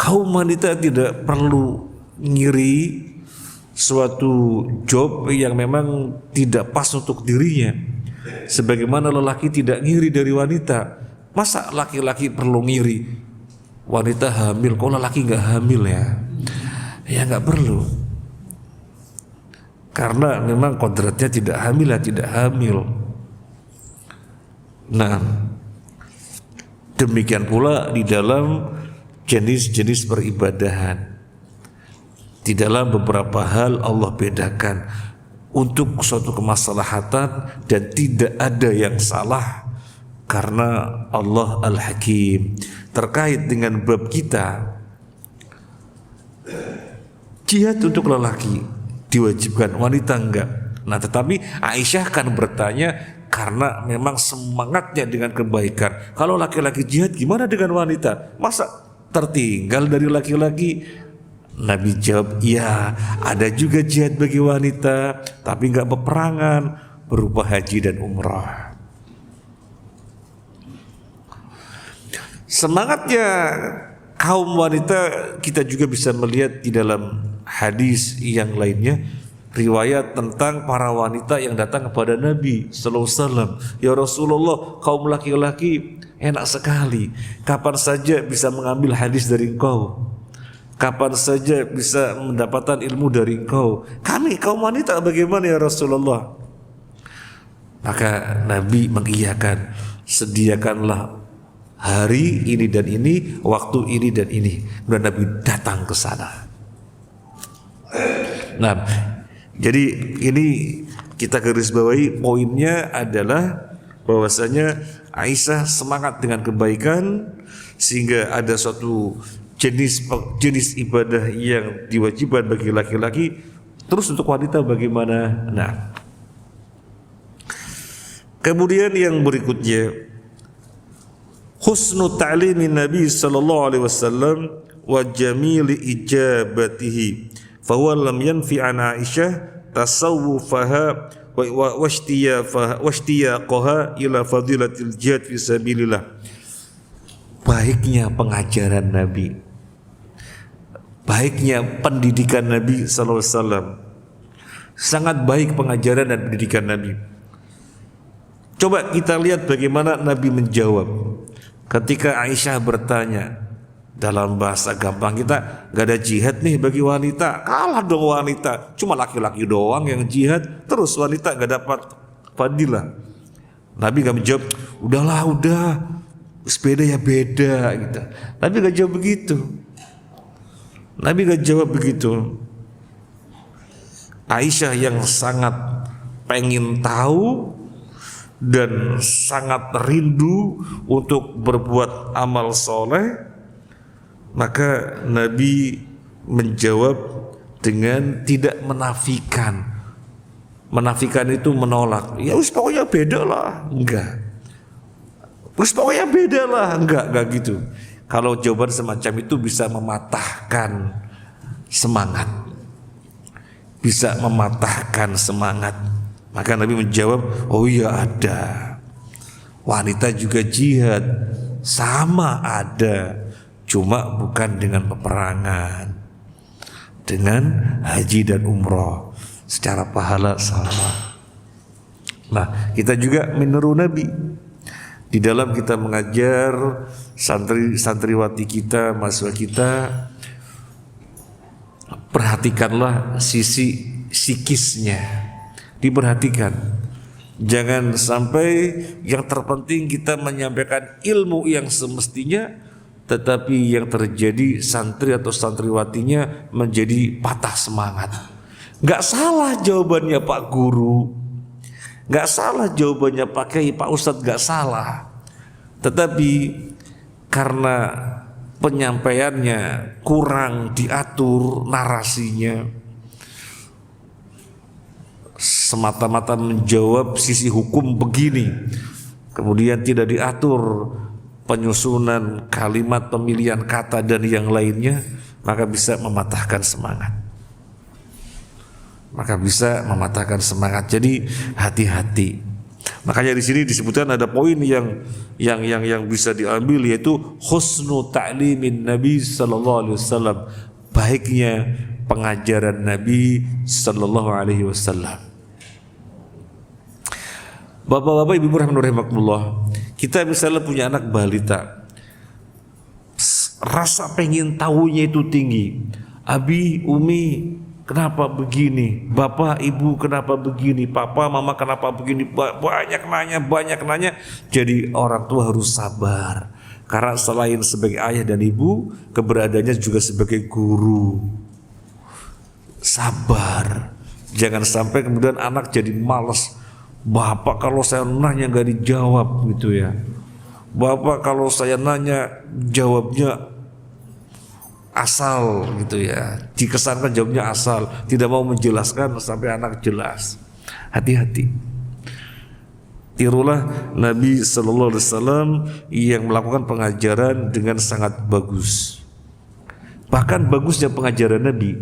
Kaum wanita tidak perlu ngiri suatu job yang memang tidak pas untuk dirinya, sebagaimana lelaki tidak ngiri dari wanita. Masa laki-laki perlu ngiri? Wanita hamil, kok lelaki nggak hamil ya? Ya nggak perlu, karena memang kodratnya tidak hamil ya tidak hamil. Nah, demikian pula di dalam jenis-jenis peribadahan. Di dalam beberapa hal Allah bedakan untuk suatu kemaslahatan dan tidak ada yang salah karena Allah Al-Hakim. Terkait dengan bab kita, jihad untuk lelaki diwajibkan, wanita enggak. Nah, tetapi Aisyah kan bertanya karena memang semangatnya dengan kebaikan. Kalau laki-laki jihad gimana dengan wanita? Masa tertinggal dari laki-laki? Nabi jawab, ya ada juga jihad bagi wanita, tapi enggak peperangan, berupa haji dan umrah. Semangatnya kaum wanita kita juga bisa melihat di dalam hadis yang lainnya, riwayat tentang para wanita yang datang kepada Nabi sallallahu alaihi wasallam. Ya Rasulullah, kaum laki-laki enak sekali, kapan saja bisa mengambil hadis dari engkau, kapan saja bisa mendapatkan ilmu dari engkau. Kami kaum wanita bagaimana ya Rasulullah? Maka Nabi mengiyakan, sediakanlah hari ini dan ini, waktu ini dan ini. Dan Nabi datang ke sana. Nah, jadi ini kita garis bawahi, poinnya adalah bahwasanya Aisyah semangat dengan kebaikan sehingga ada suatu jenis ibadah yang diwajibkan bagi laki-laki. Terus untuk wanita bagaimana? Nah, kemudian yang berikutnya, husnu ta'limin Nabi sallallahu alaihi wasallam wa jamili ijabatihi fa huwa lam yanfi an Aisyah tasawwufaha wa washtiyaqaha ila fadilatil jihad fi sabilillah. Baiknya pengajaran Nabi baiknya pendidikan Nabi sallallahu alaihi wasallam. Sangat baik pengajaran dan pendidikan Nabi. Coba kita lihat bagaimana Nabi menjawab ketika Aisyah bertanya dalam bahasa gampang kita, gak ada jihad nih bagi wanita, kalah dong wanita, cuma laki-laki doang yang jihad, terus wanita gak dapat fadilah. Nabi gak menjawab, udahlah udah, sepeda ya beda gitu. Nabi gak jawab begitu. Nabi gak jawab begitu. Aisyah yang sangat pengen tahu dan sangat rindu untuk berbuat amal soleh, maka Nabi menjawab dengan tidak menafikan. Menafikan itu menolak. Ya wis pokoknya beda lah. Enggak. Wis pokoknya beda lah. Enggak gitu. Kalau jawaban semacam itu bisa mematahkan semangat. Bisa mematahkan semangat. Maka Nabi menjawab, oh iya ada. Wanita juga jihad. Sama ada. Cuma bukan dengan peperangan, dengan haji dan umroh, secara pahala sama. Nah, kita juga meniru Nabi di dalam kita mengajar santriwati kita, mahasiswa kita. Perhatikanlah sisi psikisnya, diperhatikan. Jangan sampai yang terpenting kita menyampaikan ilmu yang semestinya, tetapi yang terjadi santri atau santriwatinya menjadi patah semangat. Gak salah jawabannya Pak Guru, gak salah jawabannya Pak Kiai, Pak Ustadz, gak salah. Tetapi karena penyampaiannya kurang diatur narasinya, semata-mata menjawab sisi hukum begini, kemudian tidak diatur penyusunan kalimat, pemilihan kata dan yang lainnya, maka bisa mematahkan semangat. Jadi hati-hati. Makanya di sini disebutkan ada poin yang bisa diambil, yaitu husnu ta'limin Nabi sallallahu alaihi wasallam, baiknya pengajaran Nabi sallallahu alaihi wasallam. Bapak-bapak, ibu rahimakumullah, kita misalnya punya anak balita, rasa pengen tahunya itu tinggi. Abi, Umi, kenapa begini? Bapak, Ibu, kenapa begini? Papa, Mama, kenapa begini? Banyak nanya. Jadi orang tua harus sabar, karena selain sebagai ayah dan ibu, keberadaannya juga sebagai guru. Sabar, jangan sampai kemudian anak jadi malas. Bapak kalau saya nanya gak dijawab gitu ya. Bapak kalau saya nanya jawabnya asal gitu ya. Dikesankan jawabnya asal, tidak mau menjelaskan sampai anak jelas. Hati-hati. Tirulah Nabi sallallahu alaihi wasallam yang melakukan pengajaran dengan sangat bagus. Bahkan bagusnya pengajaran Nabi,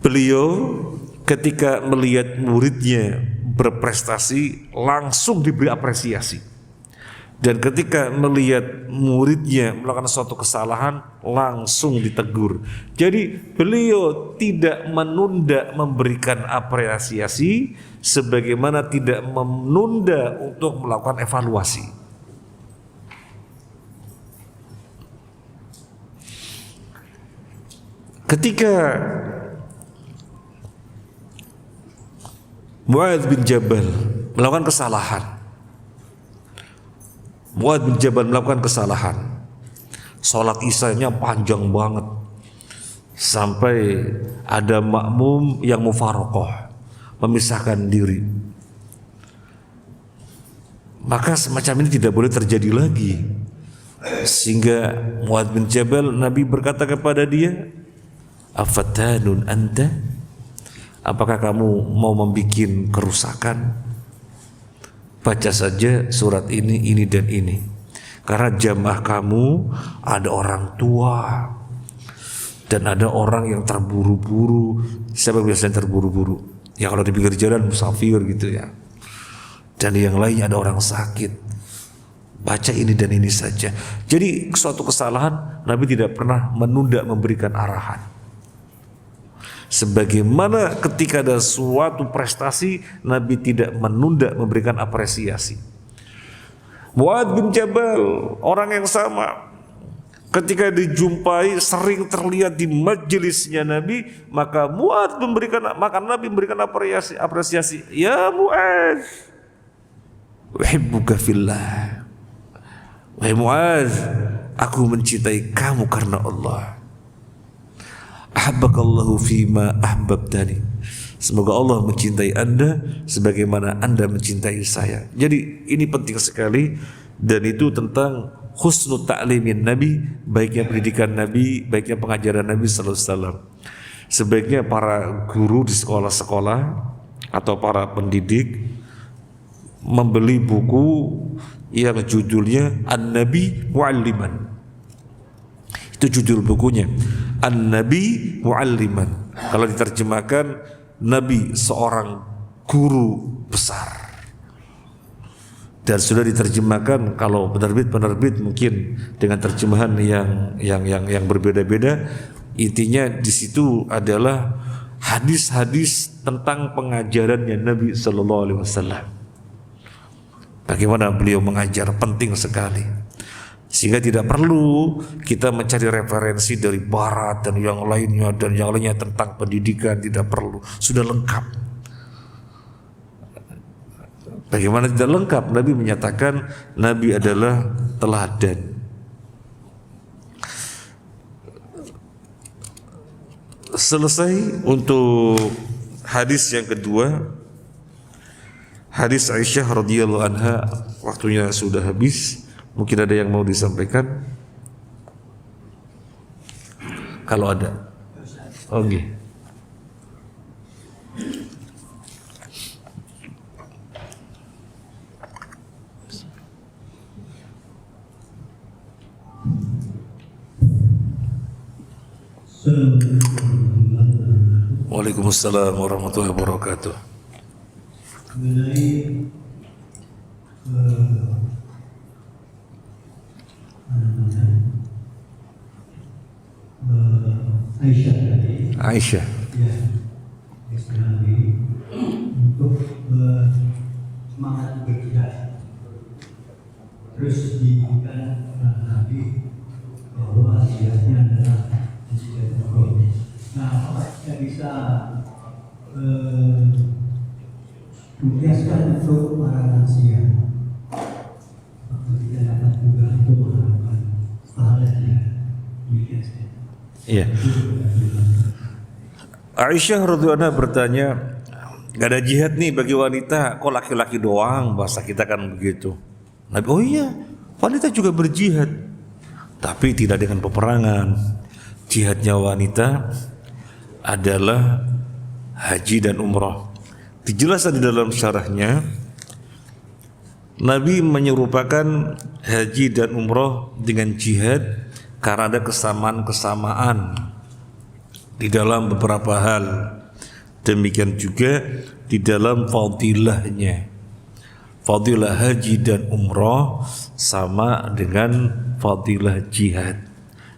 beliau ketika melihat muridnya berprestasi langsung diberi apresiasi, dan ketika melihat muridnya melakukan suatu kesalahan langsung ditegur. Jadi beliau tidak menunda memberikan apresiasi, sebagaimana tidak menunda untuk melakukan evaluasi. Ketika Mu'adz bin Jabal melakukan kesalahan, sholat isyanya panjang banget, sampai ada makmum yang mufaraqah, memisahkan diri. Maka semacam ini tidak boleh terjadi lagi. Sehingga Mu'adz bin Jabal, Nabi berkata kepada dia, afatanun anta? Apakah kamu mau membuat kerusakan? Baca saja surat ini dan ini. Karena jamaah kamu ada orang tua dan ada orang yang terburu-buru. Siapa biasanya terburu-buru? Ya kalau di pinggir jalan musafir gitu ya. Dan yang lainnya ada orang sakit. baca ini dan ini saja. Jadi suatu kesalahan Nabi tidak pernah menunda memberikan arahan. Sebagaimana ketika ada suatu prestasi, Nabi tidak menunda memberikan apresiasi. Mu'adz bin Jabal, orang yang sama, ketika dijumpai sering terlihat di majelisnya Nabi, maka Nabi memberikan apresiasi. Ya Mu'adz, uhibbuka fillah. Wahai Mu'adz, aku mencintai kamu karena Allah. Ahabbakallahu fima ahbabtani. Semoga Allah mencintai Anda sebagaimana Anda mencintai saya. Jadi ini penting sekali, dan itu tentang husnul ta'limin Nabi, baiknya pendidikan Nabi, baiknya pengajaran Nabi sallallahu alaihi wasallam. Sebaiknya para guru di sekolah-sekolah atau para pendidik membeli buku yang judulnya An-Nabi Mu'alliman. Itu judul bukunya, An-Nabi Mu'alliman. Kalau diterjemahkan, Nabi seorang guru besar. Dan sudah diterjemahkan, kalau penerbit mungkin dengan terjemahan yang berbeda-beda. Intinya di situ adalah hadis-hadis tentang pengajarannya Nabi sallallahu alaihi wasallam. Bagaimana beliau mengajar, penting sekali. Sehingga tidak perlu kita mencari referensi dari barat dan yang lainnya tentang pendidikan, tidak perlu, sudah lengkap. Bagaimana tidak lengkap? Nabi menyatakan Nabi adalah teladan. Selesai untuk hadis yang kedua, hadis Aisyah radhiyallahu anha. Waktunya sudah habis. Mungkin ada yang mau disampaikan? Kalau ada. Oke. Waalaikumsalam warahmatullahi wabarakatuh. Mengenai Aisyah tadi. Aisyah. Ya, Nabi untuk semangat berjihad. Terus diingatkan Nabi bahwa jihadnya adalah jihad Allah. Nah, apakah kita bisa tugaskan untuk para lansia? Apakah kita dapat juga untuk mengharapkan pahalanya? Iya. Aisyah radhiyallahu anha bertanya, gak ada jihad nih bagi wanita, kok laki-laki doang? Bahasa kita kan begitu. Nabi, oh iya, wanita juga berjihad, tapi tidak dengan peperangan. Jihadnya wanita adalah haji dan umrah. Dijelaskan di dalam syarahnya, Nabi menyerupakan haji dan umrah dengan jihad karena ada kesamaan-kesamaan di dalam beberapa hal. Demikian juga di dalam fadilahnya. Fadilah haji dan umrah sama dengan fadilah jihad.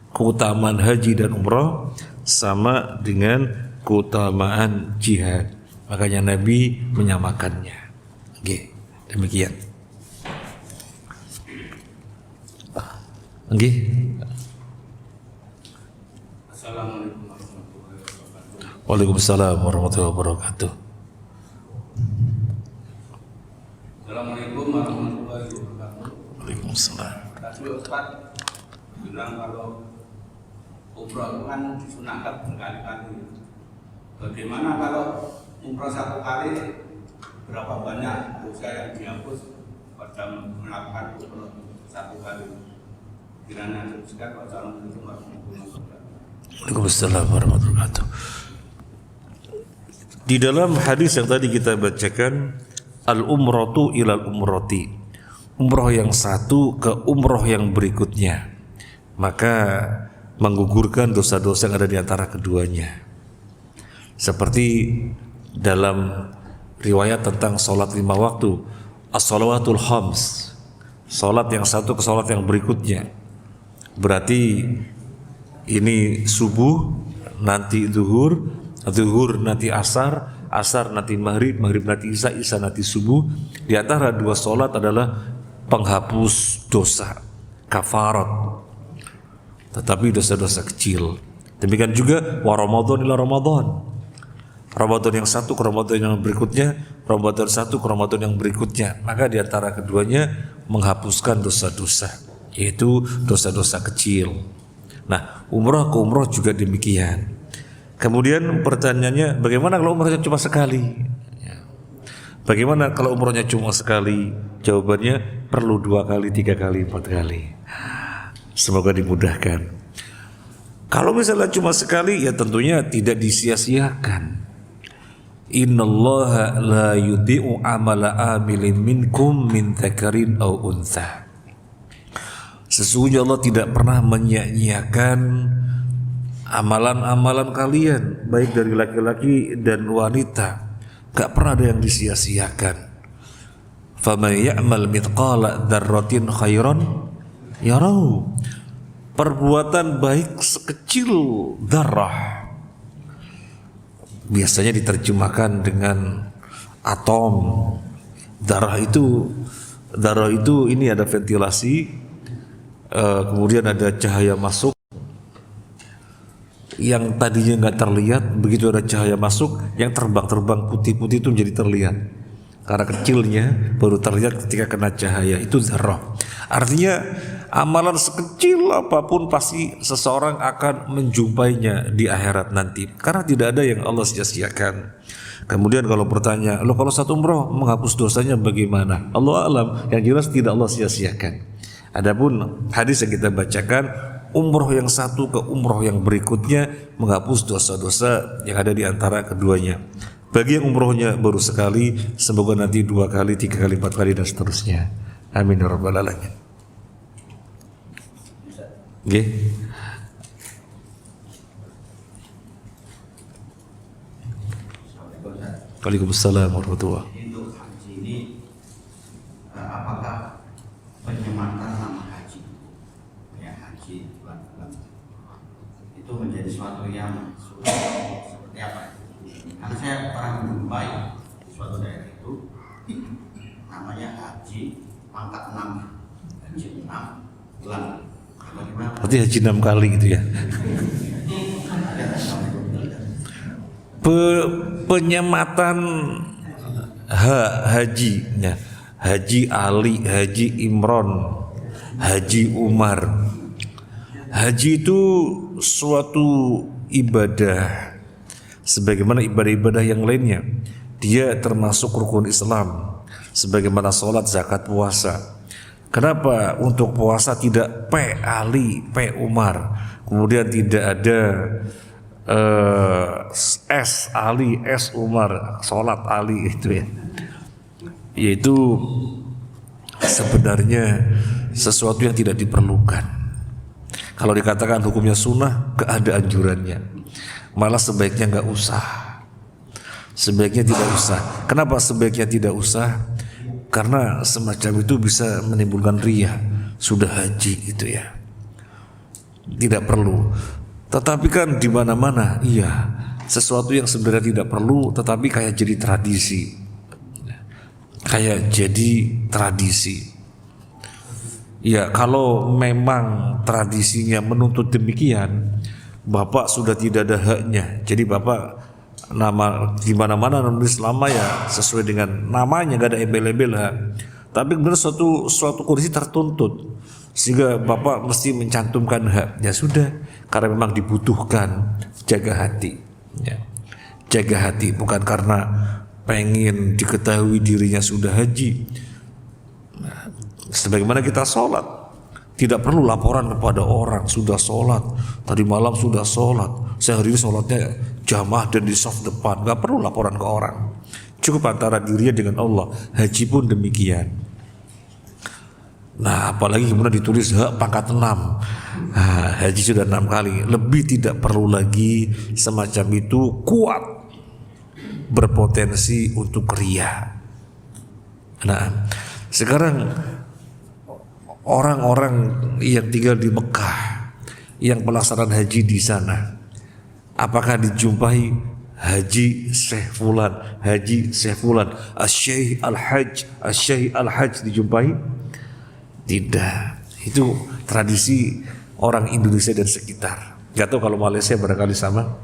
Keutamaan haji dan umrah sama dengan keutamaan jihad. Makanya Nabi menyamakannya. Oke, demikian. Oke. Assalamualaikum warahmatullahi wabarakatuh. Waalaikumsalam warahmatullahi wabarakatuh. Assalamualaikum warahmatullahi wabarakatuh. Waalaikumsalam. Tadi Ustaz bilang kalau umroh itu kan disunahkan berkali-kali. Bagaimana kalau umroh satu kali, berapa banyak dosa yang dihapus pada melakukan umroh satu kali? Kiranya teruskan. Wassalamualaikum warahmatullahi wabarakatuh. Waalaikumsalam warahmatullahi wabarakatuh. Di dalam hadis yang tadi kita bacakan, al-umratu ilal umrati, umroh yang satu ke umroh yang berikutnya, maka menggugurkan dosa-dosa yang ada di antara keduanya. Seperti dalam riwayat tentang sholat 5 waktu, as-shalawatul khams, Sholat yang satu ke sholat yang berikutnya. Berarti ini subuh, nanti zuhur, zuhur nanti asar, asar nanti maghrib, maghrib nanti isya, isya nanti subuh. Di antara dua sholat adalah penghapus dosa, kafarat, tetapi dosa-dosa kecil. Demikian juga wa Ramadan ila Ramadan. Ramadan yang satu ke Ramadan yang berikutnya, Ramadan satu ke Ramadan yang berikutnya. Maka di antara keduanya menghapuskan dosa-dosa, yaitu dosa-dosa kecil. Nah, umrah ke umrah juga demikian. Kemudian pertanyaannya, bagaimana kalau umrahnya cuma sekali? Bagaimana kalau umrahnya cuma sekali? Jawabannya perlu 2 kali, 3 kali, 4 kali. Semoga dimudahkan. Kalau misalnya cuma sekali, ya tentunya tidak disia-siakan. Innallaha la yudhi'u amala amilin minkum min dzakarin aw untha. Sesungguhnya Allah tidak pernah menyia-nyiakan amalan-amalan kalian, baik dari laki-laki dan wanita. Gak pernah ada yang disia-siakan. Faman ya'mal mithqala dzarratin khairan yarahu. Perbuatan baik sekecil dzarrah, biasanya diterjemahkan dengan atom. Darah itu ini ada ventilasi, kemudian ada cahaya masuk yang tadinya nggak terlihat, begitu ada cahaya masuk yang terbang-terbang putih-putih itu menjadi terlihat. Karena kecilnya baru terlihat ketika kena cahaya, itu zarrah. Artinya amalan sekecil apapun pasti seseorang akan menjumpainya di akhirat nanti, karena tidak ada yang Allah sia-siakan. Kemudian kalau bertanya, loh kalau satu umroh menghapus dosanya bagaimana? Allah alam, yang jelas tidak Allah sia-siakan. Adapun hadis yang kita bacakan, umroh yang satu ke umroh yang berikutnya menghapus dosa-dosa yang ada di antara keduanya. Bagi yang umrohnya baru sekali, semoga nanti 2 kali, 3 kali, 4 kali dan seterusnya. Amin ya rabbal alamin. Oke. Waalaikumsalam warahmatullahi wabarakatuh. Untuk haji ini apakah penyematan nama haji, ya haji bulan-bulan itu menjadi suatu yang sulit seperti apa? Karena saya pernah menjumpai suatu daerah itu namanya haji pangkat 6, haji 6 bulan. Bagaimana? Berarti haji 6 kali gitu ya. Penyematan hajinya, Haji Ali, Haji Imron, Haji Umar. Haji itu suatu ibadah sebagaimana ibadah-ibadah yang lainnya. Dia termasuk rukun Islam sebagaimana sholat, zakat, puasa. Kenapa untuk puasa tidak P Ali, P Umar, kemudian tidak ada S Ali, S Umar, sholat Ali itu ya? Yaitu sebenarnya sesuatu yang tidak diperlukan. Kalau dikatakan hukumnya sunnah, gak ada anjurannya. Malah sebaiknya gak usah. Sebaiknya tidak usah. Kenapa sebaiknya tidak usah? Karena semacam itu bisa menimbulkan riya. Sudah haji gitu ya, tidak perlu. Tetapi kan di mana-mana, iya, sesuatu yang sebenarnya tidak perlu, tetapi kayak jadi tradisi, kayak jadi tradisi. Ya kalau memang tradisinya menuntut demikian, Bapak sudah tidak ada haknya. Jadi Bapak nama di mana-mana nulis nama ya sesuai dengan namanya, gak ada embel-embel hak. Tapi benar suatu kondisi tertuntut sehingga Bapak mesti mencantumkan hak. Ya sudah, karena memang dibutuhkan. Jaga hati ya. Jaga hati, bukan karena pengen diketahui dirinya sudah haji. Nah, sebagaimana kita sholat, tidak perlu laporan kepada orang, sudah sholat, tadi malam sudah sholat, saya hari ini sholatnya jamaah dan di saf depan. Gak perlu laporan ke orang, cukup antara dirinya dengan Allah. Haji pun demikian. Nah apalagi kemudian ditulis hak pangkat 6. Nah, haji sudah 6 kali, lebih tidak perlu lagi semacam itu, kuat berpotensi untuk riya. Nah sekarang orang-orang yang tinggal di Mekah yang pelaksanaan haji di sana, apakah dijumpai Haji Syekh Fulan, Haji Syekh Fulan, Asy-Syaikh Al-Hajj, Asy-Syaikh Al-Hajj dijumpai? Tidak. Itu tradisi orang Indonesia dan sekitar. Gak tahu kalau Malaysia barangkali sama,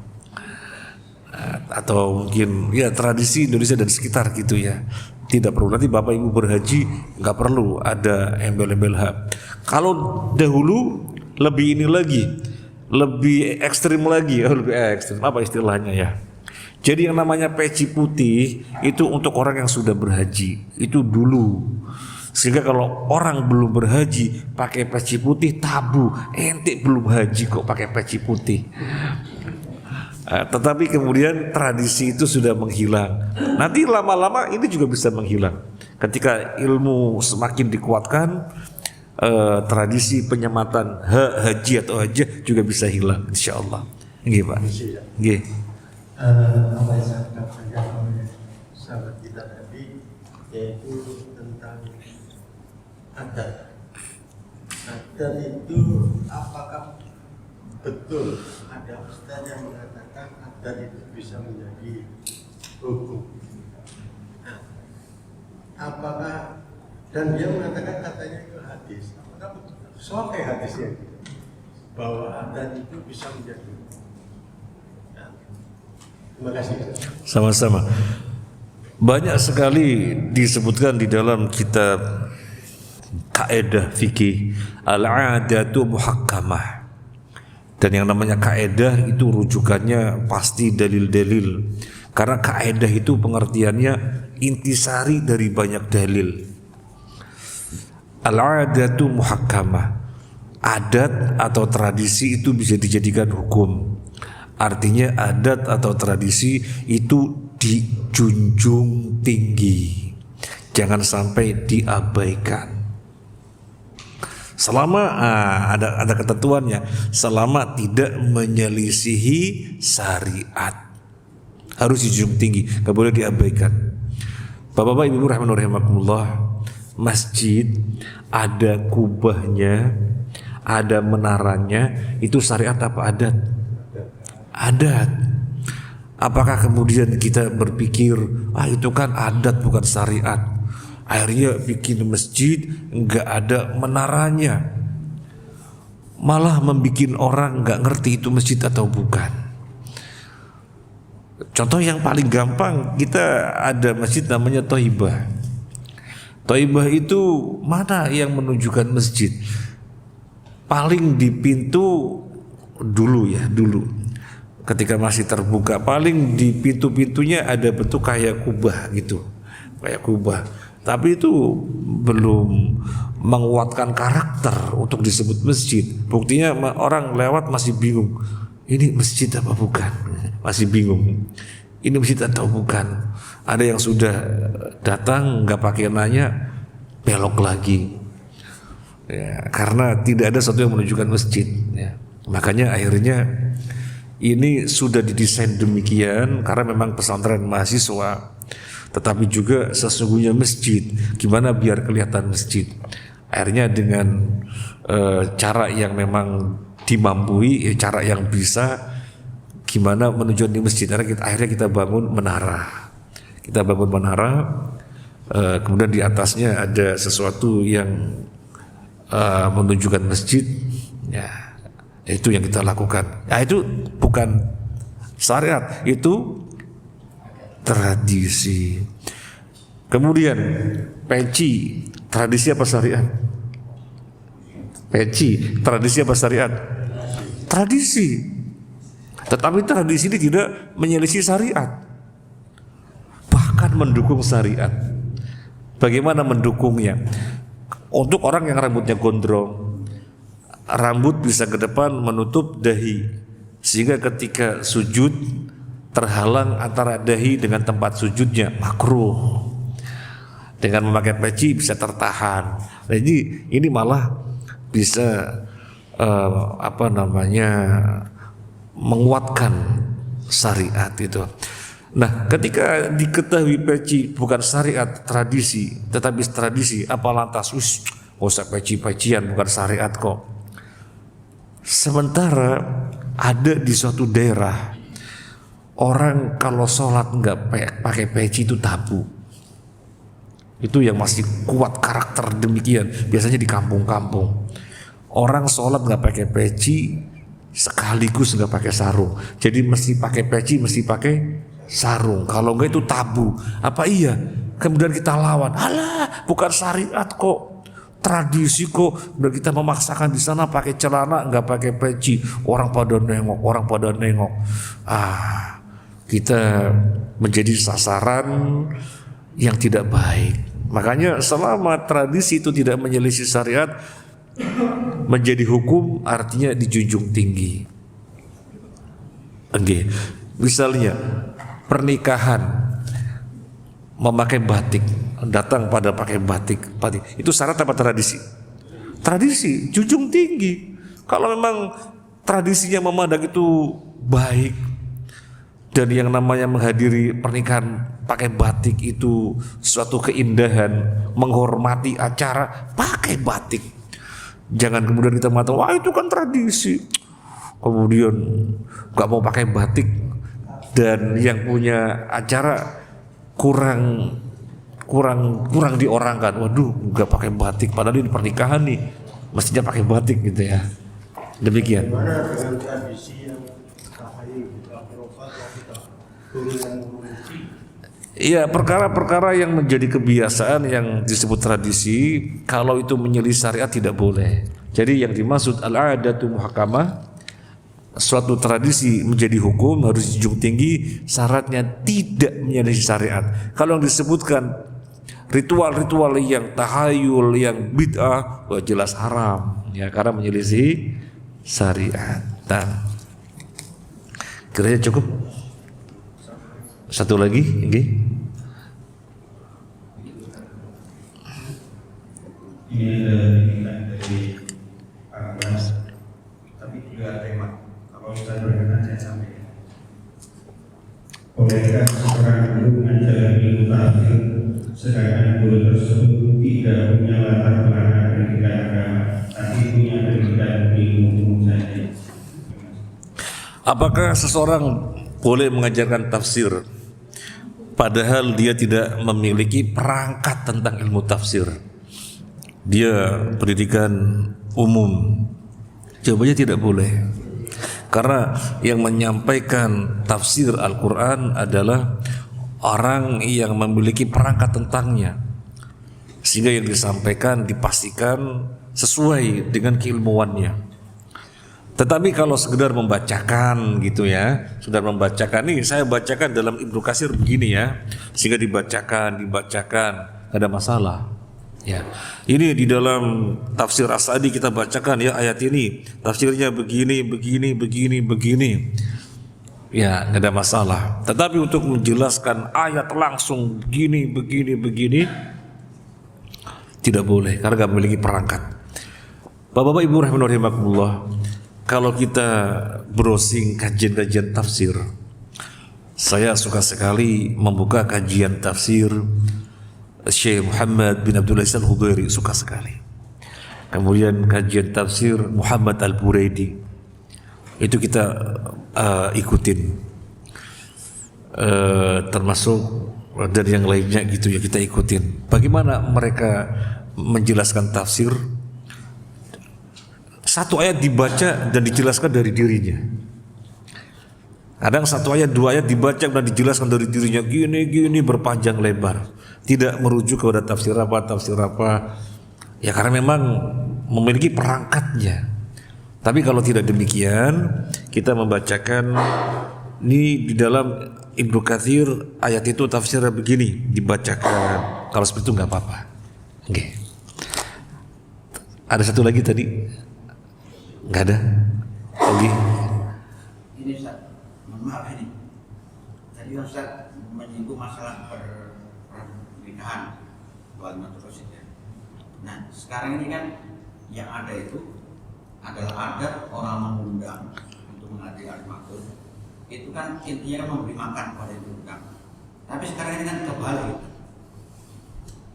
atau mungkin ya tradisi Indonesia dan sekitar gitu ya. Tidak perlu, nanti Bapak Ibu berhaji nggak perlu ada embel-embel H. Kalau dahulu lebih ini lagi, lebih ekstrim lagi, lebih ekstrim, apa istilahnya ya? Jadi yang namanya peci putih itu untuk orang yang sudah berhaji, itu dulu. Sehingga kalau orang belum berhaji pakai peci putih tabu, ente belum haji kok pakai peci putih. Tetapi kemudian tradisi itu sudah menghilang. Nanti lama-lama ini juga bisa menghilang. Ketika ilmu semakin dikuatkan, tradisi penyematan haji atau hajah juga bisa hilang, insya Allah. Nggih Pak. Nggih. Apa yang saya katakan oleh sahabat kita tadi, yaitu tentang adat. Adat itu apakah betul ada ustaz yang mengatakan adat itu bisa menjadi hukum? Nah, apakah, dan dia mengatakan katanya itu hadis, apakah betul sahih hadisnya gitu, bahwa adat itu bisa menjadi hukum? Nah, terima kasih. Sama-sama. Banyak sekali disebutkan di dalam kitab kaidah fikih al-'adatu muhakkamah. Dan yang namanya kaidah itu rujukannya pasti dalil-dalil. Karena kaidah itu pengertiannya intisari dari banyak dalil. Al-'adatu muhakkamah. Adat atau tradisi itu bisa dijadikan hukum. Artinya adat atau tradisi itu dijunjung tinggi. Jangan sampai diabaikan. Selama ada ketentuannya, selama tidak menyelisihi syariat, harus dijunjung tinggi, nggak boleh diabaikan. Bapak-bapak, ibu rahimakumullah, masjid ada kubahnya, ada menaranya, itu syariat apa adat? Adat. Apakah kemudian kita berpikir itu kan adat bukan syariat? Akhirnya bikin masjid nggak ada menaranya, malah membikin orang nggak ngerti itu masjid atau bukan. Contoh yang paling gampang, kita ada masjid namanya Thaibah. Thaibah itu mana yang menunjukkan masjid? Paling di pintu dulu ya, dulu ketika masih terbuka, paling di pintu-pintunya ada bentuk kayak kubah gitu, kayak kubah. Tapi itu belum menguatkan karakter untuk disebut masjid. Buktinya orang lewat masih bingung, ini masjid apa bukan? Masih bingung, ini masjid atau bukan? Ada yang sudah datang nggak pakai nanya, belok lagi ya, karena tidak ada sesuatu yang menunjukkan masjid ya. Makanya akhirnya ini sudah didesain demikian karena memang pesantren mahasiswa, tetapi juga sesungguhnya masjid. Gimana biar kelihatan masjid? Akhirnya dengan cara yang memang dimampui, cara yang bisa, gimana menunjukkan di masjid? Akhirnya kita bangun menara. Kita bangun menara, kemudian di atasnya ada sesuatu yang menunjukkan masjid. Ya, itu yang kita lakukan. Ya, itu bukan syariat, itu tradisi. Kemudian peci, tradisi apa syariat? Peci, tradisi apa syariat? Tradisi. Tetapi tradisi ini tidak menyelisih syariat, bahkan mendukung syariat. Bagaimana mendukungnya? Untuk orang yang rambutnya gondrong, rambut bisa ke depan menutup dahi, sehingga ketika sujud terhalang antara dahi dengan tempat sujudnya, makruh. Dengan memakai peci bisa tertahan. Jadi ini malah bisa menguatkan syariat itu. Nah, ketika diketahui peci bukan syariat, tradisi, tetapi tradisi, apa lantas nggak usah peci-pecian, bukan syariat kok. Sementara ada di suatu daerah orang kalau sholat nggak pakai peci itu tabu. Itu yang masih kuat karakter demikian. Biasanya di kampung-kampung orang sholat nggak pakai peci sekaligus nggak pakai sarung. Jadi mesti pakai peci, mesti pakai sarung. Kalau nggak itu tabu. Apa iya? Kemudian kita lawan. Alah, bukan syariat kok, tradisi kok. Dan kita memaksakan di sana pakai celana nggak pakai peci. Orang pada nengok. Kita menjadi sasaran yang tidak baik. Makanya selama tradisi itu tidak menyelisih syariat, menjadi hukum artinya dijunjung tinggi. Oke. Misalnya pernikahan memakai batik, datang pada pakai batik. Itu syarat apa tradisi? Tradisi, junjung tinggi. Kalau memang tradisinya memandang itu baik, dan yang namanya menghadiri pernikahan pakai batik itu suatu keindahan, menghormati acara, pakai batik. Jangan kemudian kita mengatakan, wah itu kan tradisi, kemudian gak mau pakai batik, dan yang punya acara kurang diorangkan. Waduh, gak pakai batik, padahal ini pernikahan nih, mestinya pakai batik gitu ya. Demikian. Bagaimana dengan tradisi yang sahih, kita turun. Iya, perkara-perkara yang menjadi kebiasaan yang disebut tradisi, kalau itu menyelisih syariat tidak boleh. Jadi yang dimaksud al-'adatu muhakkamah, suatu tradisi menjadi hukum harus dijunjung tinggi, syaratnya tidak menyelisih syariat. Kalau yang disebutkan ritual-ritual yang tahayul, yang bid'ah, jelas haram ya, karena menyelisih syariat. Kiranya cukup? Satu lagi, ini. Ini ada dari Pak, tapi juga tema. Kalau Ustaz berkenan saya sampaikan. Bolehkah seorang guru mengajar ilmu tafsir sedangkan guru tersebut tidak punya latar belakang pendidikan agama, tapi punya pendidikan ilmu umum saja? Apakah seseorang boleh mengajarkan tafsir padahal dia tidak memiliki perangkat tentang ilmu tafsir? Dia pendidikan umum. Jawabannya tidak boleh. Karena yang menyampaikan tafsir Al-Quran adalah orang yang memiliki perangkat tentangnya, sehingga yang disampaikan dipastikan sesuai dengan keilmuannya. Tetapi kalau sekedar membacakan gitu ya, sekedar membacakan, nih saya bacakan dalam Ibnu Katsir begini ya, sehingga dibacakan, gak ada masalah. Ya, ini di dalam tafsir As-Sa'di kita bacakan ya ayat ini, tafsirnya begini. Ya, gak ada masalah. Tetapi untuk menjelaskan ayat langsung begini, tidak boleh karena gak memiliki perangkat. Bapak-bapak Ibu rahimakumullah, kalau kita browsing kajian-kajian tafsir, saya suka sekali membuka kajian tafsir Syekh Muhammad bin Abdul Aziz Al-Hudairi, suka sekali. Kemudian kajian tafsir Muhammad Al-Buraidi, itu kita ikutin, termasuk dan yang lainnya gitu ya, kita ikutin. Bagaimana mereka menjelaskan tafsir? Satu ayat dibaca dan dijelaskan dari dirinya. Kadang satu ayat, dua ayat dibaca dan dijelaskan dari dirinya gini berpanjang lebar, tidak merujuk kepada tafsir apa. Ya karena memang memiliki perangkatnya. Tapi kalau tidak demikian, kita membacakan ini di dalam Ibnu Katsir ayat itu tafsirnya begini, dibacakan. Kalau seperti itu nggak apa-apa. Oke. Ada satu lagi tadi? Nggak ada? Lagi? Ini Ustaz, mohon maaf ini. Tadi Ustaz menyinggung masalah pernikahan buat terus ya. Nah, sekarang ini kan yang ada itu adalah adat orang mengundang untuk menghadiri al-maktur. Itu kan intinya memberi makan pada yang diundang. Tapi sekarang ini kan kebalik,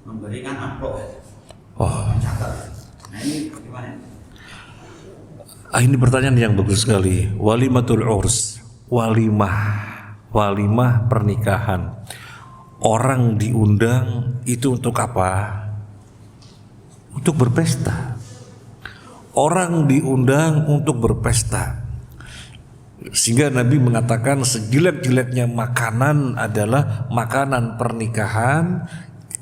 memberikan amplop, mencatat. Nah ini bagaimana? Ini pertanyaan yang bagus sekali. Walimatul urs, walimah pernikahan. Orang diundang itu untuk apa? Untuk berpesta. Orang diundang untuk berpesta. Sehingga Nabi mengatakan sejelek-jeleknya makanan adalah makanan pernikahan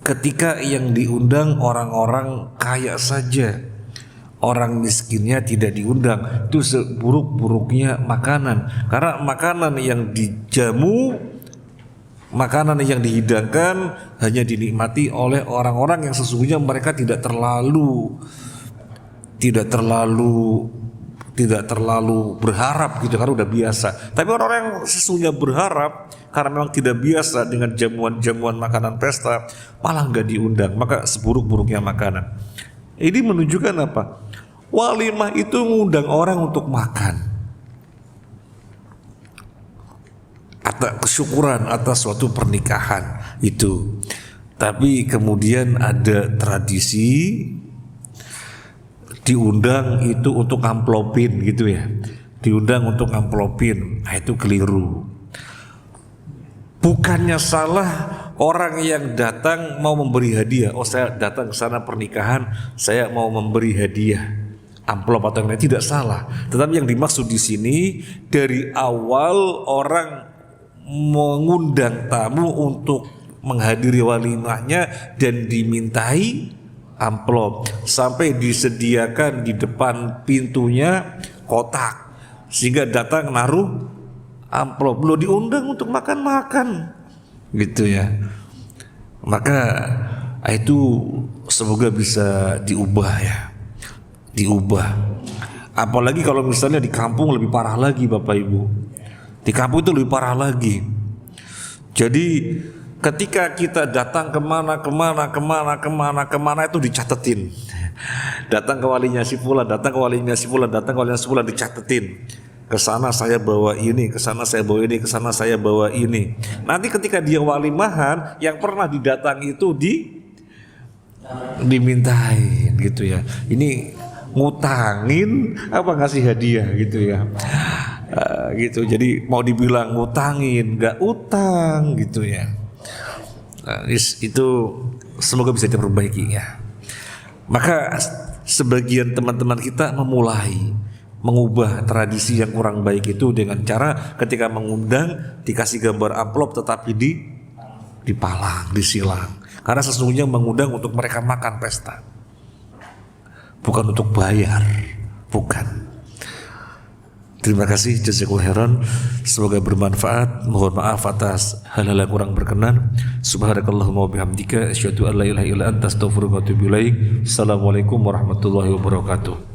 ketika yang diundang orang-orang kaya saja. Orang miskinnya tidak diundang. Itu seburuk-buruknya makanan. Karena makanan yang dijamu, makanan yang dihidangkan hanya dinikmati oleh orang-orang yang sesungguhnya mereka tidak terlalu berharap gitu, karena udah biasa. Tapi orang-orang yang sesungguhnya berharap karena memang tidak biasa dengan jamuan-jamuan makanan pesta, malah nggak diundang. Maka seburuk-buruknya makanan. Ini menunjukkan apa? Walimah itu mengundang orang untuk makan, atas kesyukuran atas suatu pernikahan itu. Tapi kemudian ada tradisi diundang itu untuk amplopin gitu ya, diundang untuk amplopin. Nah, itu keliru. Bukannya salah orang yang datang mau memberi hadiah. Oh, saya datang ke sana pernikahan, saya mau memberi hadiah, amplop atau yang lain, tidak salah. Tetapi yang dimaksud di sini dari awal orang mengundang tamu untuk menghadiri walimahnya dan dimintai amplop, sampai disediakan di depan pintunya kotak sehingga datang naruh amplop. Lo diundang untuk makan-makan gitu ya. Maka itu semoga bisa diubah ya, diubah. Apalagi kalau misalnya di kampung lebih parah lagi Bapak Ibu. Di kampung itu lebih parah lagi. Jadi ketika kita datang kemana itu dicatetin. Datang ke walinya si fulan, datang ke walinya si fulan, datang ke walinya si fulan, dicatetin. Ke sana saya bawa ini, ke sana saya bawa ini, ke sana saya bawa ini. Nanti ketika dia walimahan, yang pernah didatangi itu dimintain gitu ya. Ini ngutangin apa ngasih hadiah gitu ya. Gitu. Jadi mau dibilang ngutangin, nggak utang gitu ya. Itu semoga bisa diperbaiki ya. Maka sebagian teman-teman kita memulai mengubah tradisi yang kurang baik itu dengan cara ketika mengundang dikasih gambar amplop tetapi dipalang, disilang. Karena sesungguhnya mengundang untuk mereka makan pesta, bukan untuk bayar, bukan. Terima kasih, jazakallahu khairan. Semoga bermanfaat. Mohon maaf atas hal-hal yang kurang berkenan. Subhanakallahumma wa bihamdika asyhadu an la ilaha illa anta astaghfiruka wa atubu ilaik. Assalamualaikum warahmatullahi wabarakatuh.